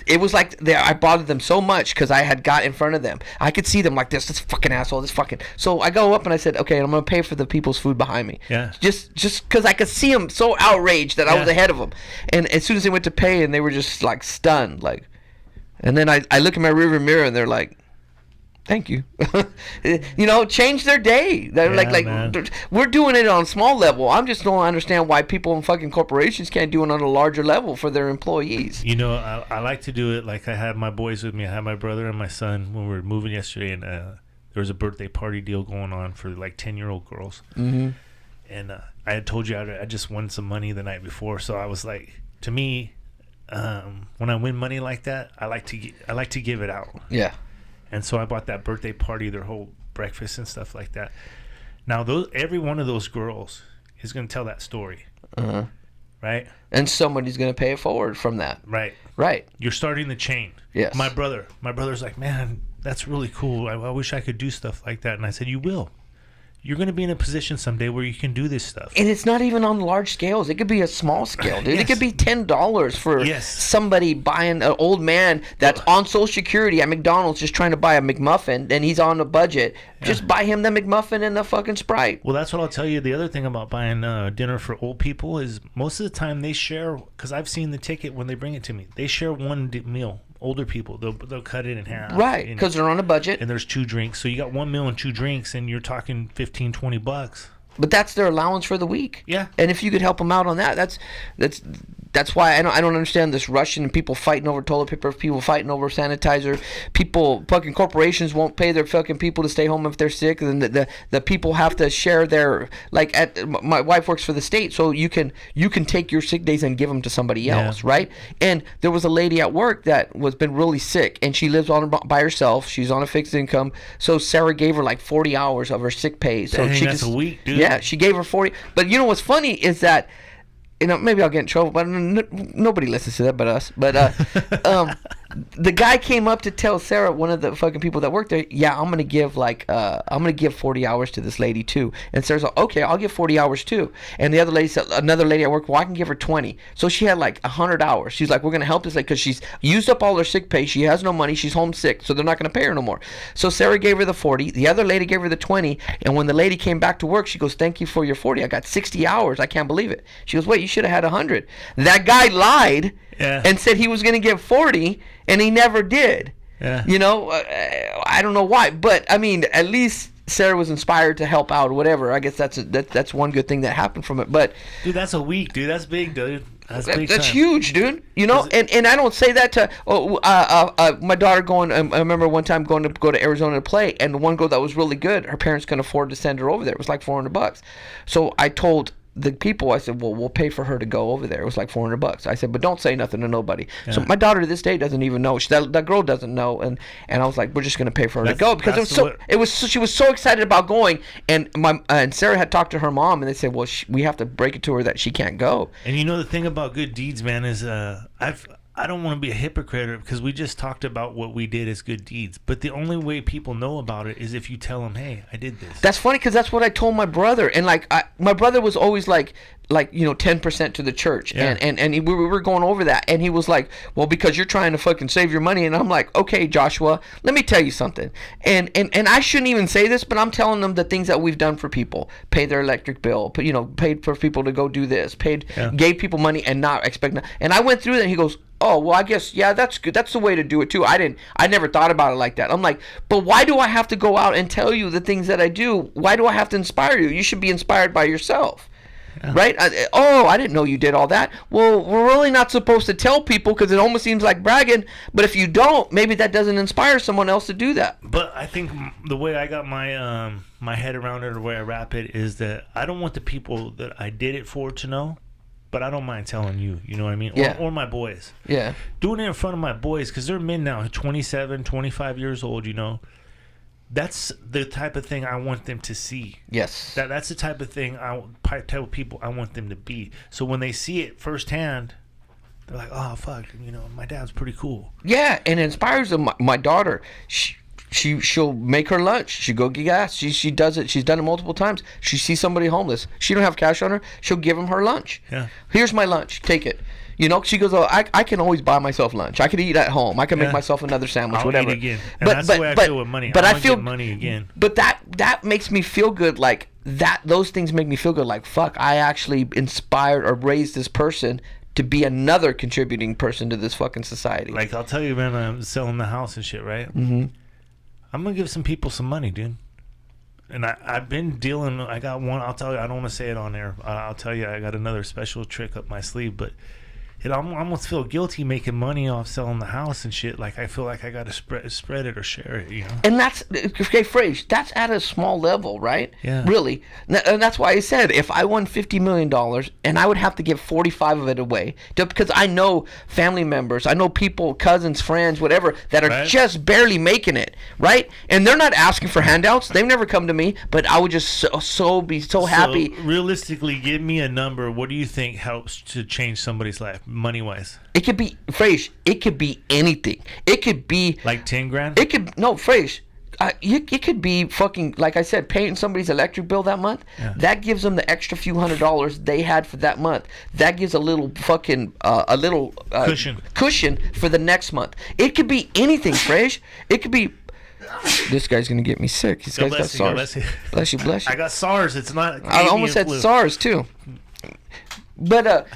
it was like I bothered them so much because I had got in front of them. I could see them like this fucking asshole, this fucking. So I go up and I said, okay, I'm gonna pay for the people's food behind me. Yeah. Just because I could see them so outraged that I was ahead of them, and as soon as they went to pay, and they were just like stunned, like. And then I look in my rearview mirror and they're like, thank you. Change their day. They're like we're doing it on a small level. I'm just don't understand why people in fucking corporations can't do it on a larger level for their employees. You know, I like to do it like I had my boys with me. I had my brother and my son when we were moving yesterday, and there was a birthday party deal going on for like 10-year-old girls. Mm-hmm. And I had told you I just won some money the night before, so I was like, to me, when I win money like that, I like to give it out. Yeah. And so I bought that birthday party, their whole breakfast and stuff like that. Now, every one of those girls is going to tell that story. Uh-huh. Right? And somebody's going to pay it forward from that. Right. You're starting the chain. Yes. My brother's like, man, that's really cool. I wish I could do stuff like that. And I said, you will. You're going to be in a position someday where you can do this stuff. And it's not even on large scales. It could be a small scale, dude. Yes. It could be $10 for somebody buying an old man that's on Social Security at McDonald's just trying to buy a McMuffin, and he's on a budget. Yeah. Just buy him the McMuffin and the fucking Sprite. Well, that's what I'll tell you. The other thing about buying dinner for old people is most of the time they share, because I've seen the ticket when they bring it to me. They share one meal. Older people, they'll cut it in half. Right, because they're on a budget. And there's 2 drinks. So you got 1 meal and 2 drinks, and you're talking $15-$20 But that's their allowance for the week. Yeah. And if you could help them out on that, that's why I don't understand this rushing and people fighting over toilet paper, people fighting over sanitizer, people fucking corporations won't pay their fucking people to stay home if they're sick, and the people have to share their my wife works for the state, so you can take your sick days and give them to somebody else, right? And there was a lady at work that was been really sick, and she lives by herself. She's on a fixed income, so Sarah gave her like 40 hours of her sick pay. So Dang, that's a week, dude. Yeah, she gave her 40. But you know what's funny is that, maybe I'll get in trouble, but nobody listens to that but us. But the guy came up to tell Sarah, one of the fucking people that worked there, yeah, I'm gonna give 40 hours to this lady too. And Sarah's like, okay, I'll give 40 hours too. And the other lady said, another lady at work, well, I can give her 20. So she had like 100 hours. She's like, we're gonna help this lady because she's used up all her sick pay. She has no money. She's homesick, so they're not gonna pay her no more. So Sarah gave her the 40. The other lady gave her the 20. And when the lady came back to work, she goes, thank you for your 40. I got 60 hours. I can't believe it. She goes, wait, you should have had 100. That guy lied. Yeah. And said he was going to give 40, and he never did. Yeah. I don't know why, but I mean, at least Sarah was inspired to help out or whatever. I guess that's one good thing that happened from it. But dude, that's a week, dude. That's big, dude. That's huge, dude. And I don't say that to my daughter going. I remember one time go to Arizona to play, and the one girl that was really good, her parents couldn't afford to send her over there. It was like $400. So I told the people, I said, well, we'll pay for her to go over there. It was like $400. I said, but don't say nothing to nobody. Yeah. So my daughter to this day doesn't even know. That girl doesn't know, and I was like, we're just gonna pay for her to go because she was so excited about going, and Sarah had talked to her mom, and they said, well, we have to break it to her that she can't go. And the thing about good deeds, man, is I don't want to be a hypocrite because we just talked about what we did as good deeds. But the only way people know about it is if you tell them, hey, I did this. That's funny because that's what I told my brother. And my brother was always like 10% to the church. Yeah. And we were going over that. And he was like, well, because you're trying to fucking save your money. And I'm like, okay, Joshua, let me tell you something. And I shouldn't even say this, but I'm telling them the things that we've done for people. Paid their electric bill, paid for people to go do this, gave people money and not expect. And I went through that and he goes, oh, well, I guess, yeah, that's good. That's the way to do it, too. I never thought about it like that. I'm like, but why do I have to go out and tell you the things that I do? Why do I have to inspire you? You should be inspired by yourself. Yeah. Right? I didn't know you did all that. Well, we're really not supposed to tell people because it almost seems like bragging. But if you don't, maybe that doesn't inspire someone else to do that. But I think the way I got my my head around it, or the way I wrap it, is that I don't want the people that I did it for to know. But I don't mind telling you, you know what I mean? Yeah. Or my boys. Yeah. Doing it in front of my boys, because they're men now, 27, 25 years old, That's the type of thing I want them to see. Yes. That's the type of thing I tell people I want them to be. So when they see it firsthand, they're like, oh, fuck, my dad's pretty cool. Yeah, and it inspires them. My daughter, she'll make her lunch. She'll go get gas. She does it. She's done it multiple times. She sees somebody homeless. She don't have cash on her. She'll give them her lunch. Yeah. Here's my lunch. Take it. She goes, oh, I can always buy myself lunch. I can eat at home. I can make myself another sandwich, whatever. Eat again. And that's the way I feel with money. But I feel get money again. But that makes me feel good. Like that. Those things make me feel good. Like fuck, I actually inspired or raised this person to be another contributing person to this fucking society. Like I'll tell you, man, I'm selling the house and shit, right? Mm-hmm. I'm gonna give some people some money, dude. And I've been dealing. I got one. I'll tell you. I don't want to say it on there. I'll tell you. I got another special trick up my sleeve. But I almost feel guilty making money off selling the house and shit. Like I feel like I got to spread it or share it. And that's okay, phrase. That's at a small level, right? Yeah. Really. And that's why I said if I won $50 million and I would have to give 45 of it away, because I know family members, I know people, cousins, friends, whatever, that are just barely making it, right? And they're not asking for handouts. They've never come to me, but I would just be so happy. Realistically, give me a number. What do you think helps to change somebody's life? Money-wise, it could be phrase. It could be anything. It could be like 10 grand. It could phrase. It could be fucking, like I said, paying somebody's electric bill that month. Yeah. That gives them the extra few $100s they had for that month. That gives a little fucking cushion for the next month. It could be anything, phrase. It could be. This guy's gonna get me sick. This guy's got SARS. Bless you. I got SARS. It's not. I almost had SARS too. But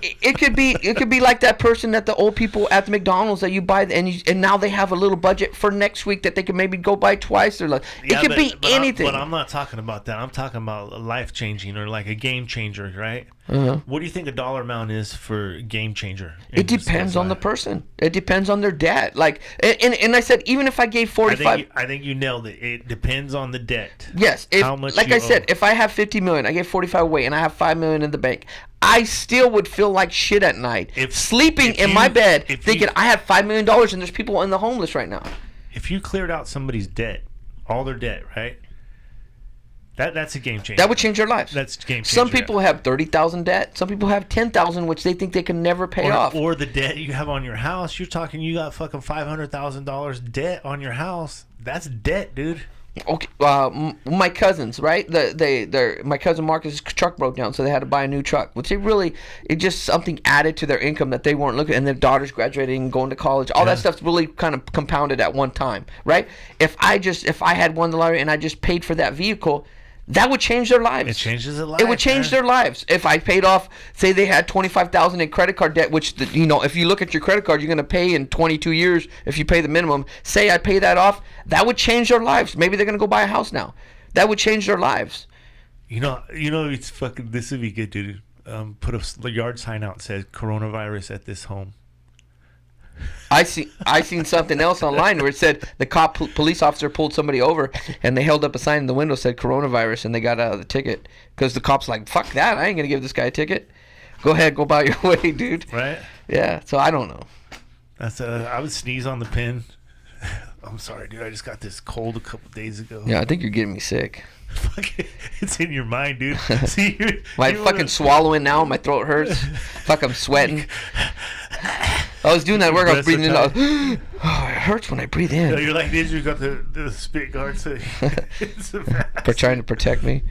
it could be like that person that the old people at the McDonald's that you buy and now they have a little budget for next week that they can maybe go buy twice. Or like it could be anything. But I'm not talking about that. I'm talking about life changing or like a game changer, right? What do you think a dollar amount is for game changer? It depends on the person. It depends on their debt. Like, and I said, even if I gave 45, I think you nailed it. It depends on the debt. Yes. How much? Like I said, if I have 50 million, I gave 45 away, and I have 5 million in the bank, I still would feel like shit at night. Sleeping in my bed, thinking I have $5 million, and there's people in the homeless right now. If you cleared out somebody's debt, all their debt, right? That's a game changer. That would change their lives. That's a game changer. Some people have 30,000 debt. Some people have 10,000, which they think they can never pay off. Or the debt you have on your house. You're talking you got fucking $500,000 debt on your house. That's debt, dude. Okay, my cousins, right? My cousin Marcus's truck broke down, so they had to buy a new truck. Which it just something added to their income that they weren't looking. And their daughter's graduating and going to college. All that stuff's really kind of compounded at one time, right? If I had won the lottery and I just paid for that vehicle, that would change their lives. It changes their lives. It would change their lives. If I paid off, say they had $25,000 in credit card debt, which if you look at your credit card, you're going to pay in 22 years if you pay the minimum. Say I pay that off, that would change their lives. Maybe they're going to go buy a house now. That would change their lives. It's fucking. This would be good, dude. Put a yard sign out that says coronavirus at this home. I seen something else online where it said the police officer pulled somebody over and they held up a sign in the window that said coronavirus and they got out of the ticket because the cop's like, fuck that, I ain't gonna give this guy a ticket. Go ahead, go about your way, dude. Right? Yeah. So I don't know. I would sneeze on the pin. I'm sorry, dude. I just got this cold a couple days ago. Yeah, I think you're getting me sick. It's in your mind, dude. See, my fucking swallowing now, my throat hurts. Fuck, I'm sweating. I was doing that work. I was breathing in. Oh, it hurts when I breathe in. No, you're like this. You got the spit guard, so for trying to protect me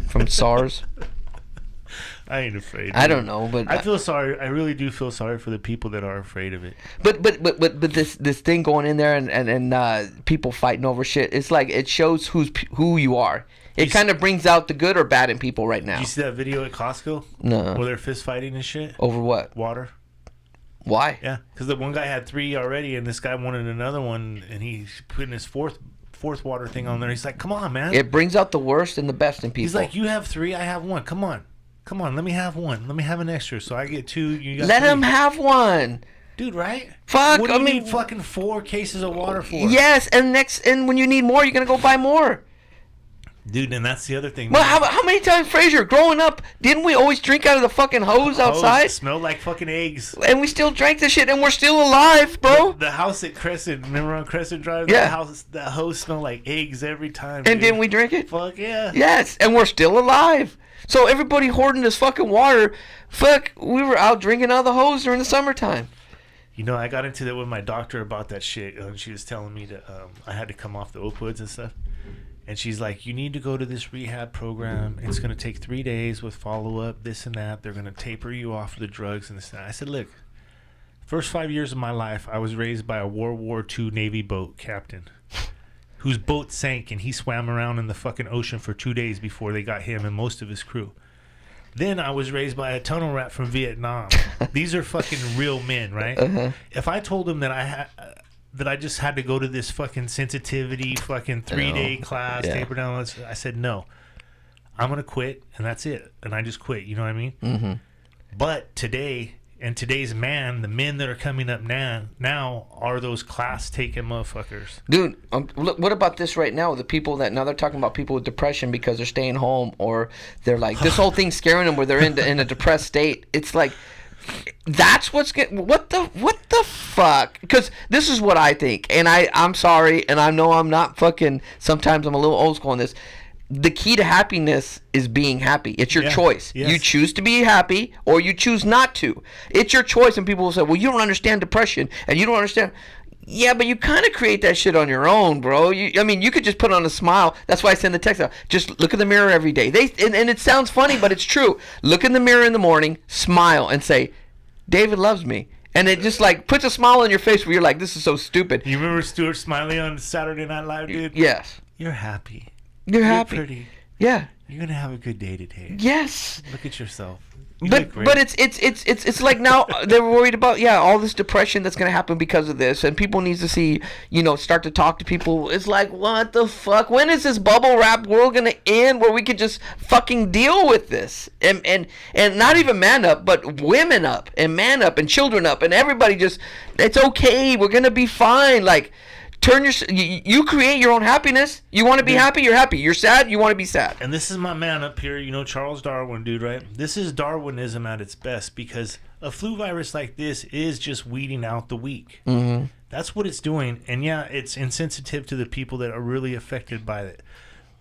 from SARS. I ain't afraid. I don't know, but I feel sorry. I really do feel sorry for the people that are afraid of it. But this thing going in there and people fighting over shit. It's like it shows who you are. It kind of brings out the good or bad in people right now. Did you see that video at Costco? No. Where they're fist fighting and shit? Over what? Water. Why? Yeah, because the one guy had 3 already, and this guy wanted another one, and he's putting his fourth water thing on there. He's like, "Come on, man!" It brings out the worst and the best in people. He's like, "You have 3, I have 1. Come on, let me have 1. Let me have an extra, so I get 2. You got Let 3. him have 1, dude. Right? Fuck. What do you need fucking 4 cases of water for? Yes, and when you need more, you're gonna go buy more. Dude, and that's the other thing. Well, how many times, Fraser, growing up, didn't we always drink out of the fucking hose outside? Smelled like fucking eggs. And we still drank the shit, and we're still alive, bro. The house at Crescent, remember on Crescent Drive? Yeah. The hose smelled like eggs every time. And dude. didn't we drink it? Fuck yeah. Yes, and we're still alive. So everybody hoarding this fucking water, fuck, we were out drinking out of the hose during the summertime. I got into that with my doctor about that shit. She was telling me that I had to come off the opioids and stuff. And she's like, you need to go to this rehab program. It's going to take 3 days with follow-up, this and that. They're going to taper you off the drugs and this and that. I said, look, first 5 years of my life, I was raised by a World War II Navy boat captain whose boat sank, and he swam around in the fucking ocean for 2 days before they got him and most of his crew. Then I was raised by a tunnel rat from Vietnam. These are fucking real men, right? Uh-huh. If I told them that I just had to go to this fucking sensitivity fucking 3-day class, taper down. I said, no, I'm going to quit, and that's it. And I just quit, you know what I mean? Mm-hmm. But today, and today's man, the men that are coming up now are those class-taking motherfuckers. Dude, look, what about this right now? The people that, now they're talking about people with depression because they're staying home, or they're like, this whole thing's scaring them where they're in a depressed state. It's like, that's what's getting, what the fuck? Because this is what I think, and I'm sorry, and I know I'm not fucking, sometimes I'm a little old school on this. The key to happiness is being happy. It's your choice. Yes. You choose to be happy or you choose not to. It's your choice. And people will say, well, you don't understand depression and you don't understand. Yeah, but you kind of create that shit on your own, bro. You could just put on a smile. That's why I send the text out. Just look in the mirror every day. And it sounds funny, but it's true. Look in the mirror in the morning, smile, and say, David loves me. And it just like puts a smile on your face where you're like, this is so stupid. You remember Stuart Smiley on Saturday Night Live, dude? Yes. You're happy. You're happy. Pretty. Yeah. You're going to have a good day today. Yes. Look at yourself. But it's like now they're worried about all this depression that's gonna happen because of this, and people need to see, start to talk to people. It's like, what the fuck? When is this bubble wrap world gonna end where we could just fucking deal with this and not even man up, but women up and man up and children up and everybody just, it's okay, we're gonna be fine. Like, you create your own happiness. You want to be happy, you're happy. You're sad, you want to be sad. And this is my man up here, Charles Darwin, dude, right? This is Darwinism at its best, because a flu virus like this is just weeding out the weak. Mm-hmm. That's what it's doing. And yeah, it's insensitive to the people that are really affected by it.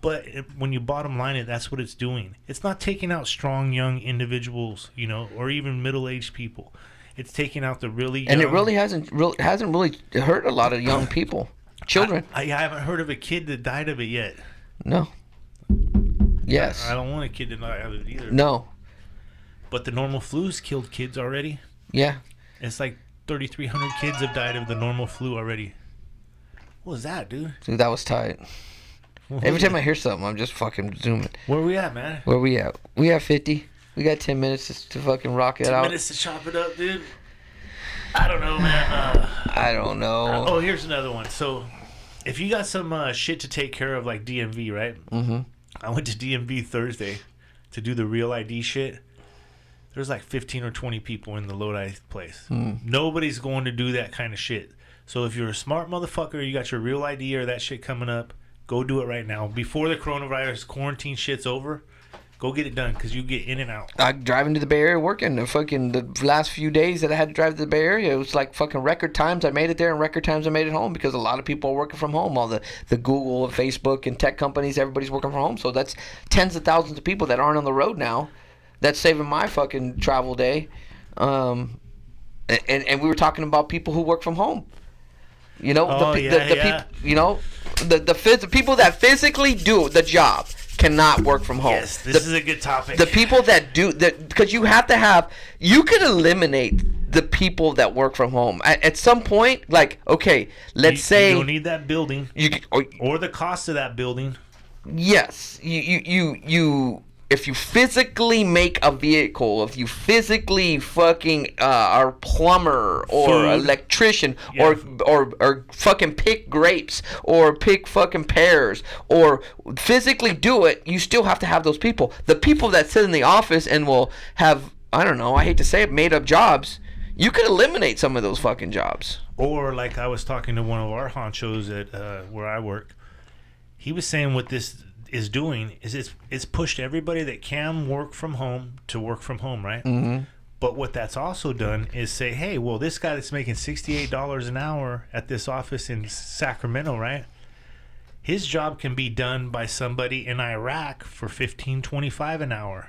But when you bottom line it, that's what it's doing. It's not taking out strong young individuals, or even middle-aged people. It's taking out the really young. And it really hasn't really hurt a lot of young people, children. I haven't heard of a kid that died of it yet. No. Yes. I don't want a kid to die of it either. No. But the normal flu's killed kids already. Yeah. It's like 3,300 kids have died of the normal flu already. What was that, dude? Dude, that was tight. Every time I hear something, I'm just fucking zooming. Where we at, man? Where we at? We have 50. We got 10 minutes to fucking rock it 10 out. 10 minutes to chop it up, dude. I don't know, man. I don't know. Here's another one. So, if you got some shit to take care of, like DMV, right? Mm-hmm. I went to DMV Thursday to do the real ID shit. There's like 15 or 20 people in the Lodi place. Nobody's going to do that kind of shit. So if you're a smart motherfucker, you got your real ID or that shit coming up, go do it right now. Before the coronavirus quarantine shit's over, go get it done, because you get in and out. Driving to the Bay Area working. The last few days that I had to drive to the Bay Area, it was like fucking record times. I made it there and record times I made it home, because a lot of people are working from home. All the Google and Facebook and tech companies, everybody's working from home. So that's tens of thousands of people that aren't on the road now. That's saving my fucking travel day. And we were talking about people who work from home. The people that physically do the job cannot work from home. Yes, this is a good topic. The people that do that, because you have to have, you can eliminate the people that work from home at some point. Like, okay, let's say you don't need that building, or the cost of that building. Yes, you. If you physically make a vehicle, if you physically fucking are a plumber or Food. electrician, or fucking pick grapes or pick fucking pears or physically do it, you still have to have those people. The people that sit in the office and will have, I don't know, I hate to say it, made up jobs, you could eliminate some of those fucking jobs. Or like I was talking to one of our honchos at where I work. He was saying what this is doing is it's pushed everybody that can work from home to work from home, right? Mm-hmm. But what that's also done is say, hey, well, this guy that's making $68 an hour at this office in Sacramento, right? His job can be done by somebody in Iraq for $15.25 an hour.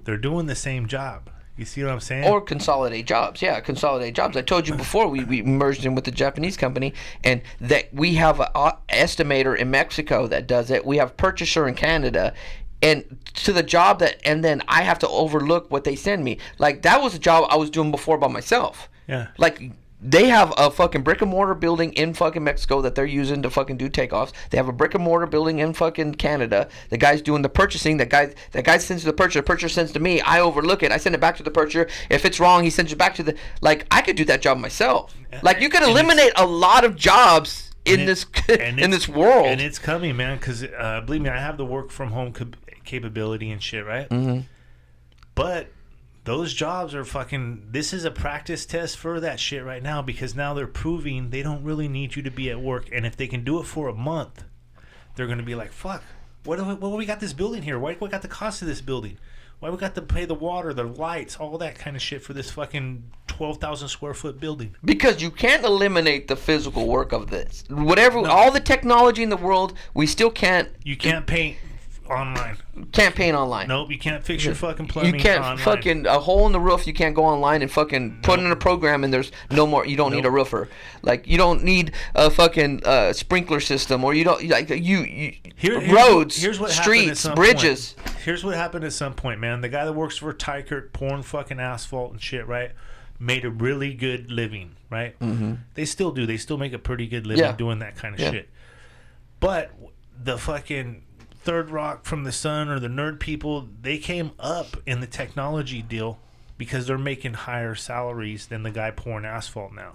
They're doing the same job. You see what I'm saying? Or consolidate jobs. Yeah, consolidate jobs. I told you before we merged in with the Japanese company, and that we have an estimator in Mexico that does it. We have a purchaser in Canada, and to the job that, and then I have to overlook what they send me. Like, that was a job I was doing before by myself. Yeah. Like, they have a fucking brick and mortar building in fucking Mexico that they're using to fucking do takeoffs. They have a brick and mortar building in fucking Canada. The guy's doing the purchasing. That guy sends to the purchaser. The purchaser sends to me. I overlook it. I send it back to the purchaser. If it's wrong, he sends it back to the. Like, I could do that job myself. Like, you could eliminate a lot of jobs in this world. And it's coming, man. Because believe me, I have the work from home capability and shit, right? Mm-hmm. But those jobs are fucking. This is a practice test for that shit right now, because now they're proving they don't really need you to be at work, and if they can do it for a month, they're gonna be like, "Fuck, what we got this building here? Why we got the cost of this building? Why we got to pay the water, the lights, all that kind of shit for this fucking 12,000 square foot building?" Because you can't eliminate the physical work of this. All the technology in the world, we still can't. You can't paint online. Can't paint online. Nope, you can't fix your fucking plumbing. You can't online. fucking a hole in the roof. You can't go online and fucking put in a program, and there's no more. You don't need a roofer. Like, you don't need a fucking sprinkler system, or you don't like roads, streets, bridges. Here's what happened at some point, man. The guy that works for Tykert pouring fucking asphalt and shit, right, made a really good living, right? Mm-hmm. They still do. They still make a pretty good living doing that kind of shit. But the fucking Third Rock from the Sun or the nerd people, they came up in the technology deal because they're making higher salaries than the guy pouring asphalt now.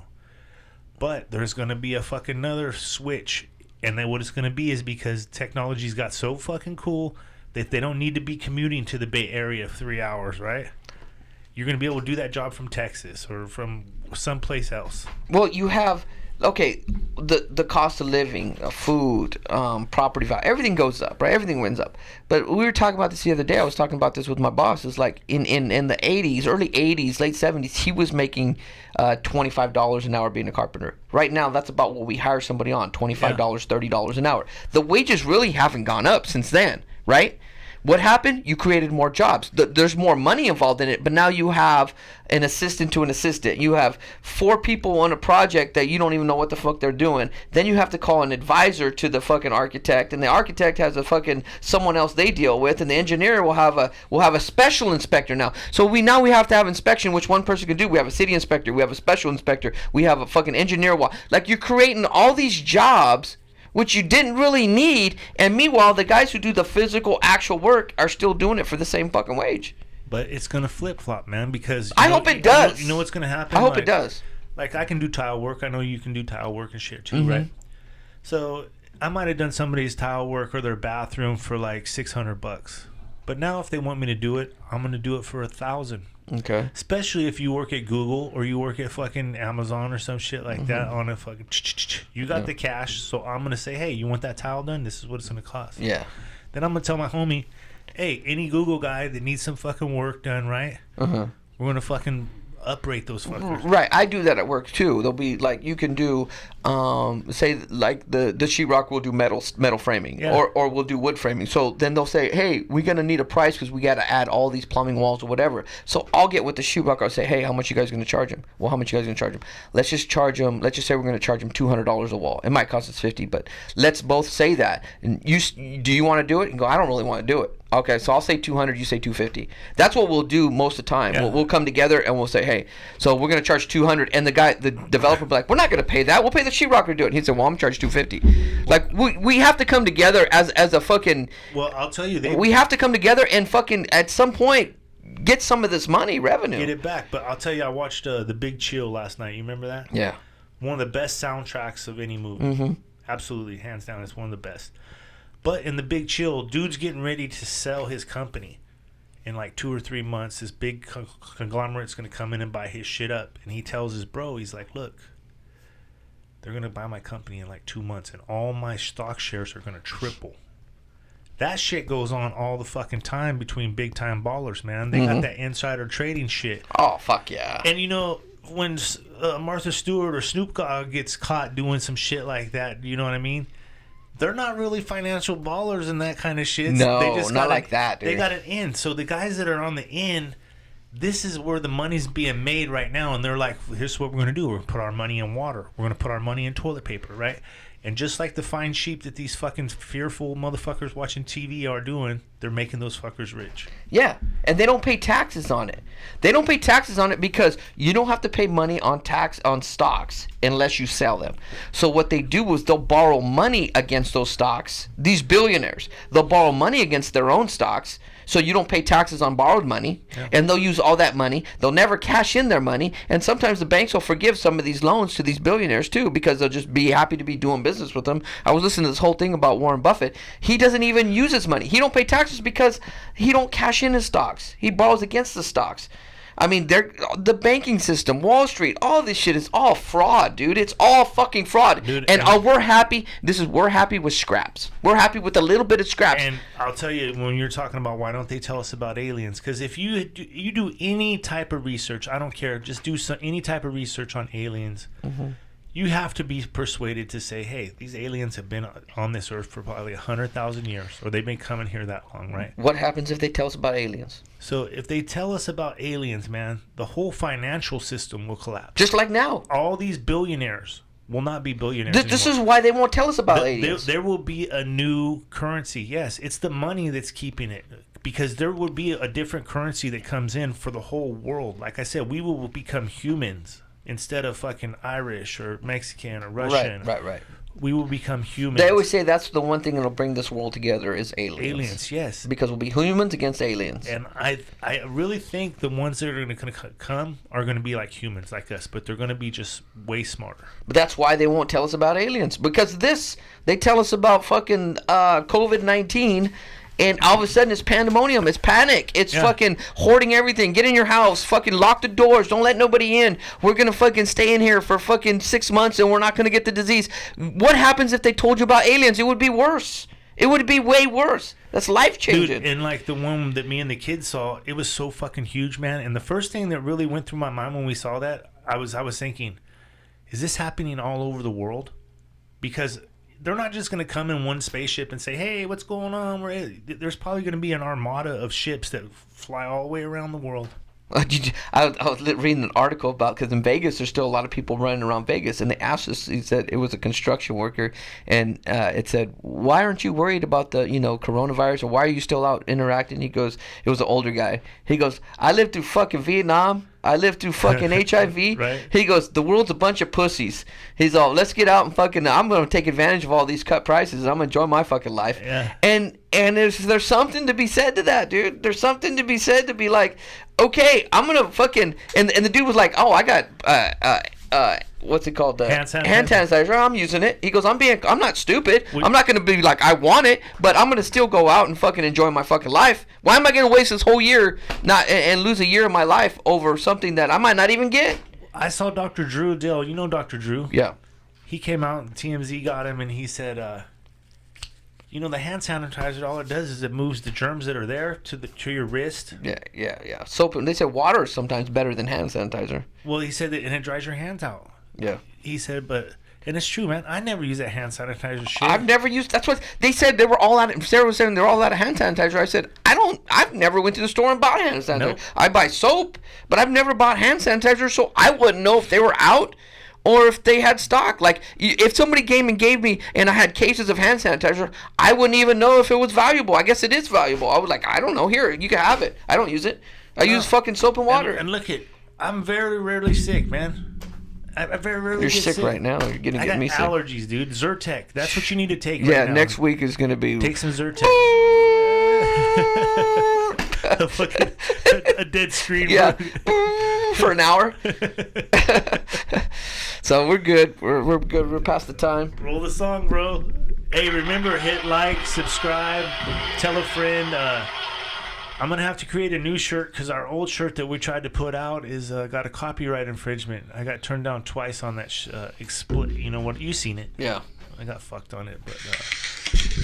But there's going to be a fucking another switch. And then what it's going to be is because technology's got so fucking cool that they don't need to be commuting to the Bay Area 3 hours, right? You're going to be able to do that job from Texas or from someplace else. Well, you have, okay, the cost of living, food, property value, everything goes up, right? Everything wins up. But we were talking about this the other day. I was talking about this with my boss. It's like in the 80s, early 80s, late 70s, he was making $25 an hour being a carpenter. Right now, that's about what we hire somebody on, $25, $30 an hour. The wages really haven't gone up since then, right? What happened? You created more jobs. There's more money involved in it, but now you have an assistant to an assistant. You have 4 people on a project that you don't even know what the fuck they're doing. Then you have to call an advisor to the fucking architect, and the architect has a fucking someone else they deal with, and the engineer will have a special inspector now. So we have to have inspection, which one person can do. We have a city inspector, we have a special inspector, we have a fucking engineer. Like, you're creating all these jobs which you didn't really need, and meanwhile the guys who do the physical actual work are still doing it for the same fucking wage. But it's gonna flip-flop, man, because I hope it does. You know what's gonna happen? I hope it does. Like, I can do tile work. I know you can do tile work and shit too, right? So I might have done somebody's tile work or their bathroom for like $600. But now if they want me to do it, I'm gonna do it for $1,000. Okay. Especially if you work at Google or you work at fucking Amazon or some shit like that on a fucking... You got the cash, so I'm going to say, hey, you want that tile done? This is what it's going to cost. Yeah. Then I'm going to tell my homie, hey, any Google guy that needs some fucking work done, right? We're going to fucking uprate those fuckers. Right. I do that at work too. They'll be like, you can do, say like the sheetrock will do metal framing, or we'll do wood framing. So then they'll say, hey, we're gonna need a price because we got to add all these plumbing walls or whatever. So I'll get with the sheetrock. I'll say, hey, how much you guys gonna charge him? Well, how much you guys gonna charge him? Let's just say we're gonna charge him $200 a wall. It might cost us $50, but let's both say that. And do you want to do it? And go, I don't really want to do it. Okay, so I'll say 200, you say 250. That's what we'll do most of the time. Yeah. We'll come together and we'll say, hey, so we're gonna charge 200, and the developer will be like, we're not gonna pay that. We'll pay the sheetrocker to do it. And he'd say, well, I'm gonna charge 250. Like, we have to come together as a fucking. Well, I'll tell you, we have to come together and fucking at some point get some of this money revenue. Get it back. But I'll tell you, I watched The Big Chill last night. You remember that? Yeah. One of the best soundtracks of any movie. Absolutely, hands down, it's one of the best. But in The Big Chill, dude's getting ready to sell his company in like 2 or 3 months. This big conglomerate's going to come in and buy his shit up. And he tells his bro, he's like, look, they're going to buy my company in like 2 months, and all my stock shares are going to triple. That shit goes on all the fucking time between big time ballers, man. They got that insider trading shit. Oh, fuck yeah. And you know, when Martha Stewart or Snoop Dogg gets caught doing some shit like that, you know what I mean? They're not really financial ballers and that kind of shit. No, they just not like that, dude. They got an in. So the guys that are on the in, this is where the money's being made right now. And they're like, here's what we're going to do. We're going to put our money in water. We're going to put our money in toilet paper, right? And just like the fine sheep that these fucking fearful motherfuckers watching TV are doing, they're making those fuckers rich. Yeah, and they don't pay taxes on it. They don't pay taxes on it because you don't have to pay money on tax on stocks unless you sell them. So what they do is they'll borrow money against those stocks. These billionaires, they'll borrow money against their own stocks, so you don't pay taxes on borrowed money, and they'll use all that money. They'll never cash in their money, and sometimes the banks will forgive some of these loans to these billionaires too because they'll just be happy to be doing business with them. I was listening to this whole thing about Warren Buffett. He doesn't even use his money. He don't pay taxes because he don't cash in his stocks. He borrows against the stocks. I mean, the banking system, Wall Street, all this shit is all fraud, dude. It's all fucking fraud. Dude, and we're happy. We're happy with scraps. We're happy with a little bit of scraps. And I'll tell you, when you're talking about why don't they tell us about aliens? Because if you do any type of research, I don't care, just do any type of research on aliens. You have to be persuaded to say, hey, these aliens have been on this earth for probably 100,000 years, or they've been coming here that long, right? What happens if they tell us about aliens? So if they tell us about aliens, man, the whole financial system will collapse. Just like now. All these billionaires will not be billionaires This is why they won't tell us about aliens. There will be a new currency. Yes, it's the money that's keeping it. Because there will be a different currency that comes in for the whole world. Like I said, we will become humans instead of fucking Irish or Mexican or Russian. Right. we will become humans. They always say that's the one thing that'll bring this world together is aliens. Aliens, yes. Because we'll be humans against aliens. And I really think the ones that are going to come are going to be like humans, like us, but they're going to be just way smarter. But that's why they won't tell us about aliens. Because they tell us about fucking COVID-19, and all of a sudden it's pandemonium, it's panic, it's fucking hoarding everything. Get in your house, fucking lock the doors, don't let nobody in. We're gonna fucking stay in here for fucking 6 months and we're not gonna get the disease. What happens if they told you about aliens? It would be worse. It would be way worse. That's life changing. Dude, and like the one that me and the kids saw, it was so fucking huge, man. And the first thing that really went through my mind when we saw that, I was thinking, is this happening all over the world? Because they're not just going to come in one spaceship and say, hey, what's going on? There's probably going to be an armada of ships that fly all the way around the world. I was reading an article about, because in Vegas there's still a lot of people running around Vegas, and they asked us, he said it was a construction worker, and it said, why aren't you worried about the coronavirus, or why are you still out interacting? He goes, it was an older guy, he goes, I lived through fucking Vietnam, I lived through fucking HIV. Right. He goes, the world's a bunch of pussies. He's all, let's get out and fucking, I'm going to take advantage of all these cut prices, and I'm going to enjoy my fucking life. Yeah. And there's something to be said to that, dude. There's something to be said to be like, okay, I'm going to fucking, and the dude was like, oh, I got, what's it called? Hand sanitizer. I'm using it. He goes, I'm not stupid. I'm not going to be like, I want it, but I'm going to still go out and fucking enjoy my fucking life. Why am I going to waste this whole year and lose a year of my life over something that I might not even get? I saw Dr. Drew Dill. You know Dr. Drew? Yeah. He came out and TMZ got him, and he said, the hand sanitizer, all it does is it moves the germs that are there to your wrist. Yeah. Soap. They said water is sometimes better than hand sanitizer. Well, he said that, and it dries your hands out. Yeah. He said, and it's true, man. I never use that hand sanitizer shit. I've never used. That's what they said. They were all out. Sarah was saying they're all out of hand sanitizer. I said I've never went to the store and bought hand sanitizer. Nope. I buy soap, but I've never bought hand sanitizer, so I wouldn't know if they were out or if they had stock. Like, if somebody came and gave me, and I had cases of hand sanitizer, I wouldn't even know if it was valuable. I guess it is valuable. I was like, I don't know. Here, you can have it. I don't use it. I use fucking soap and water. And look I'm very rarely sick, man. I very rarely You're get sick right now. You're gonna get me sick. I got allergies, dude. Zyrtec. That's what you need to take right now. Next week is gonna be. Take some Zyrtec. a dead screen. Yeah. For an hour. So we're good. We're good. We're past the time. Roll the song, bro. Hey, remember, hit like, subscribe, tell a friend. I'm gonna have to create a new shirt because our old shirt that we tried to put out is got a copyright infringement. I got turned down twice on that. You know what? You seen it? Yeah. I got fucked on it, but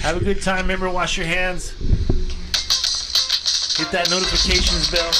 have a good time. Remember, wash your hands. Hit that notifications bell.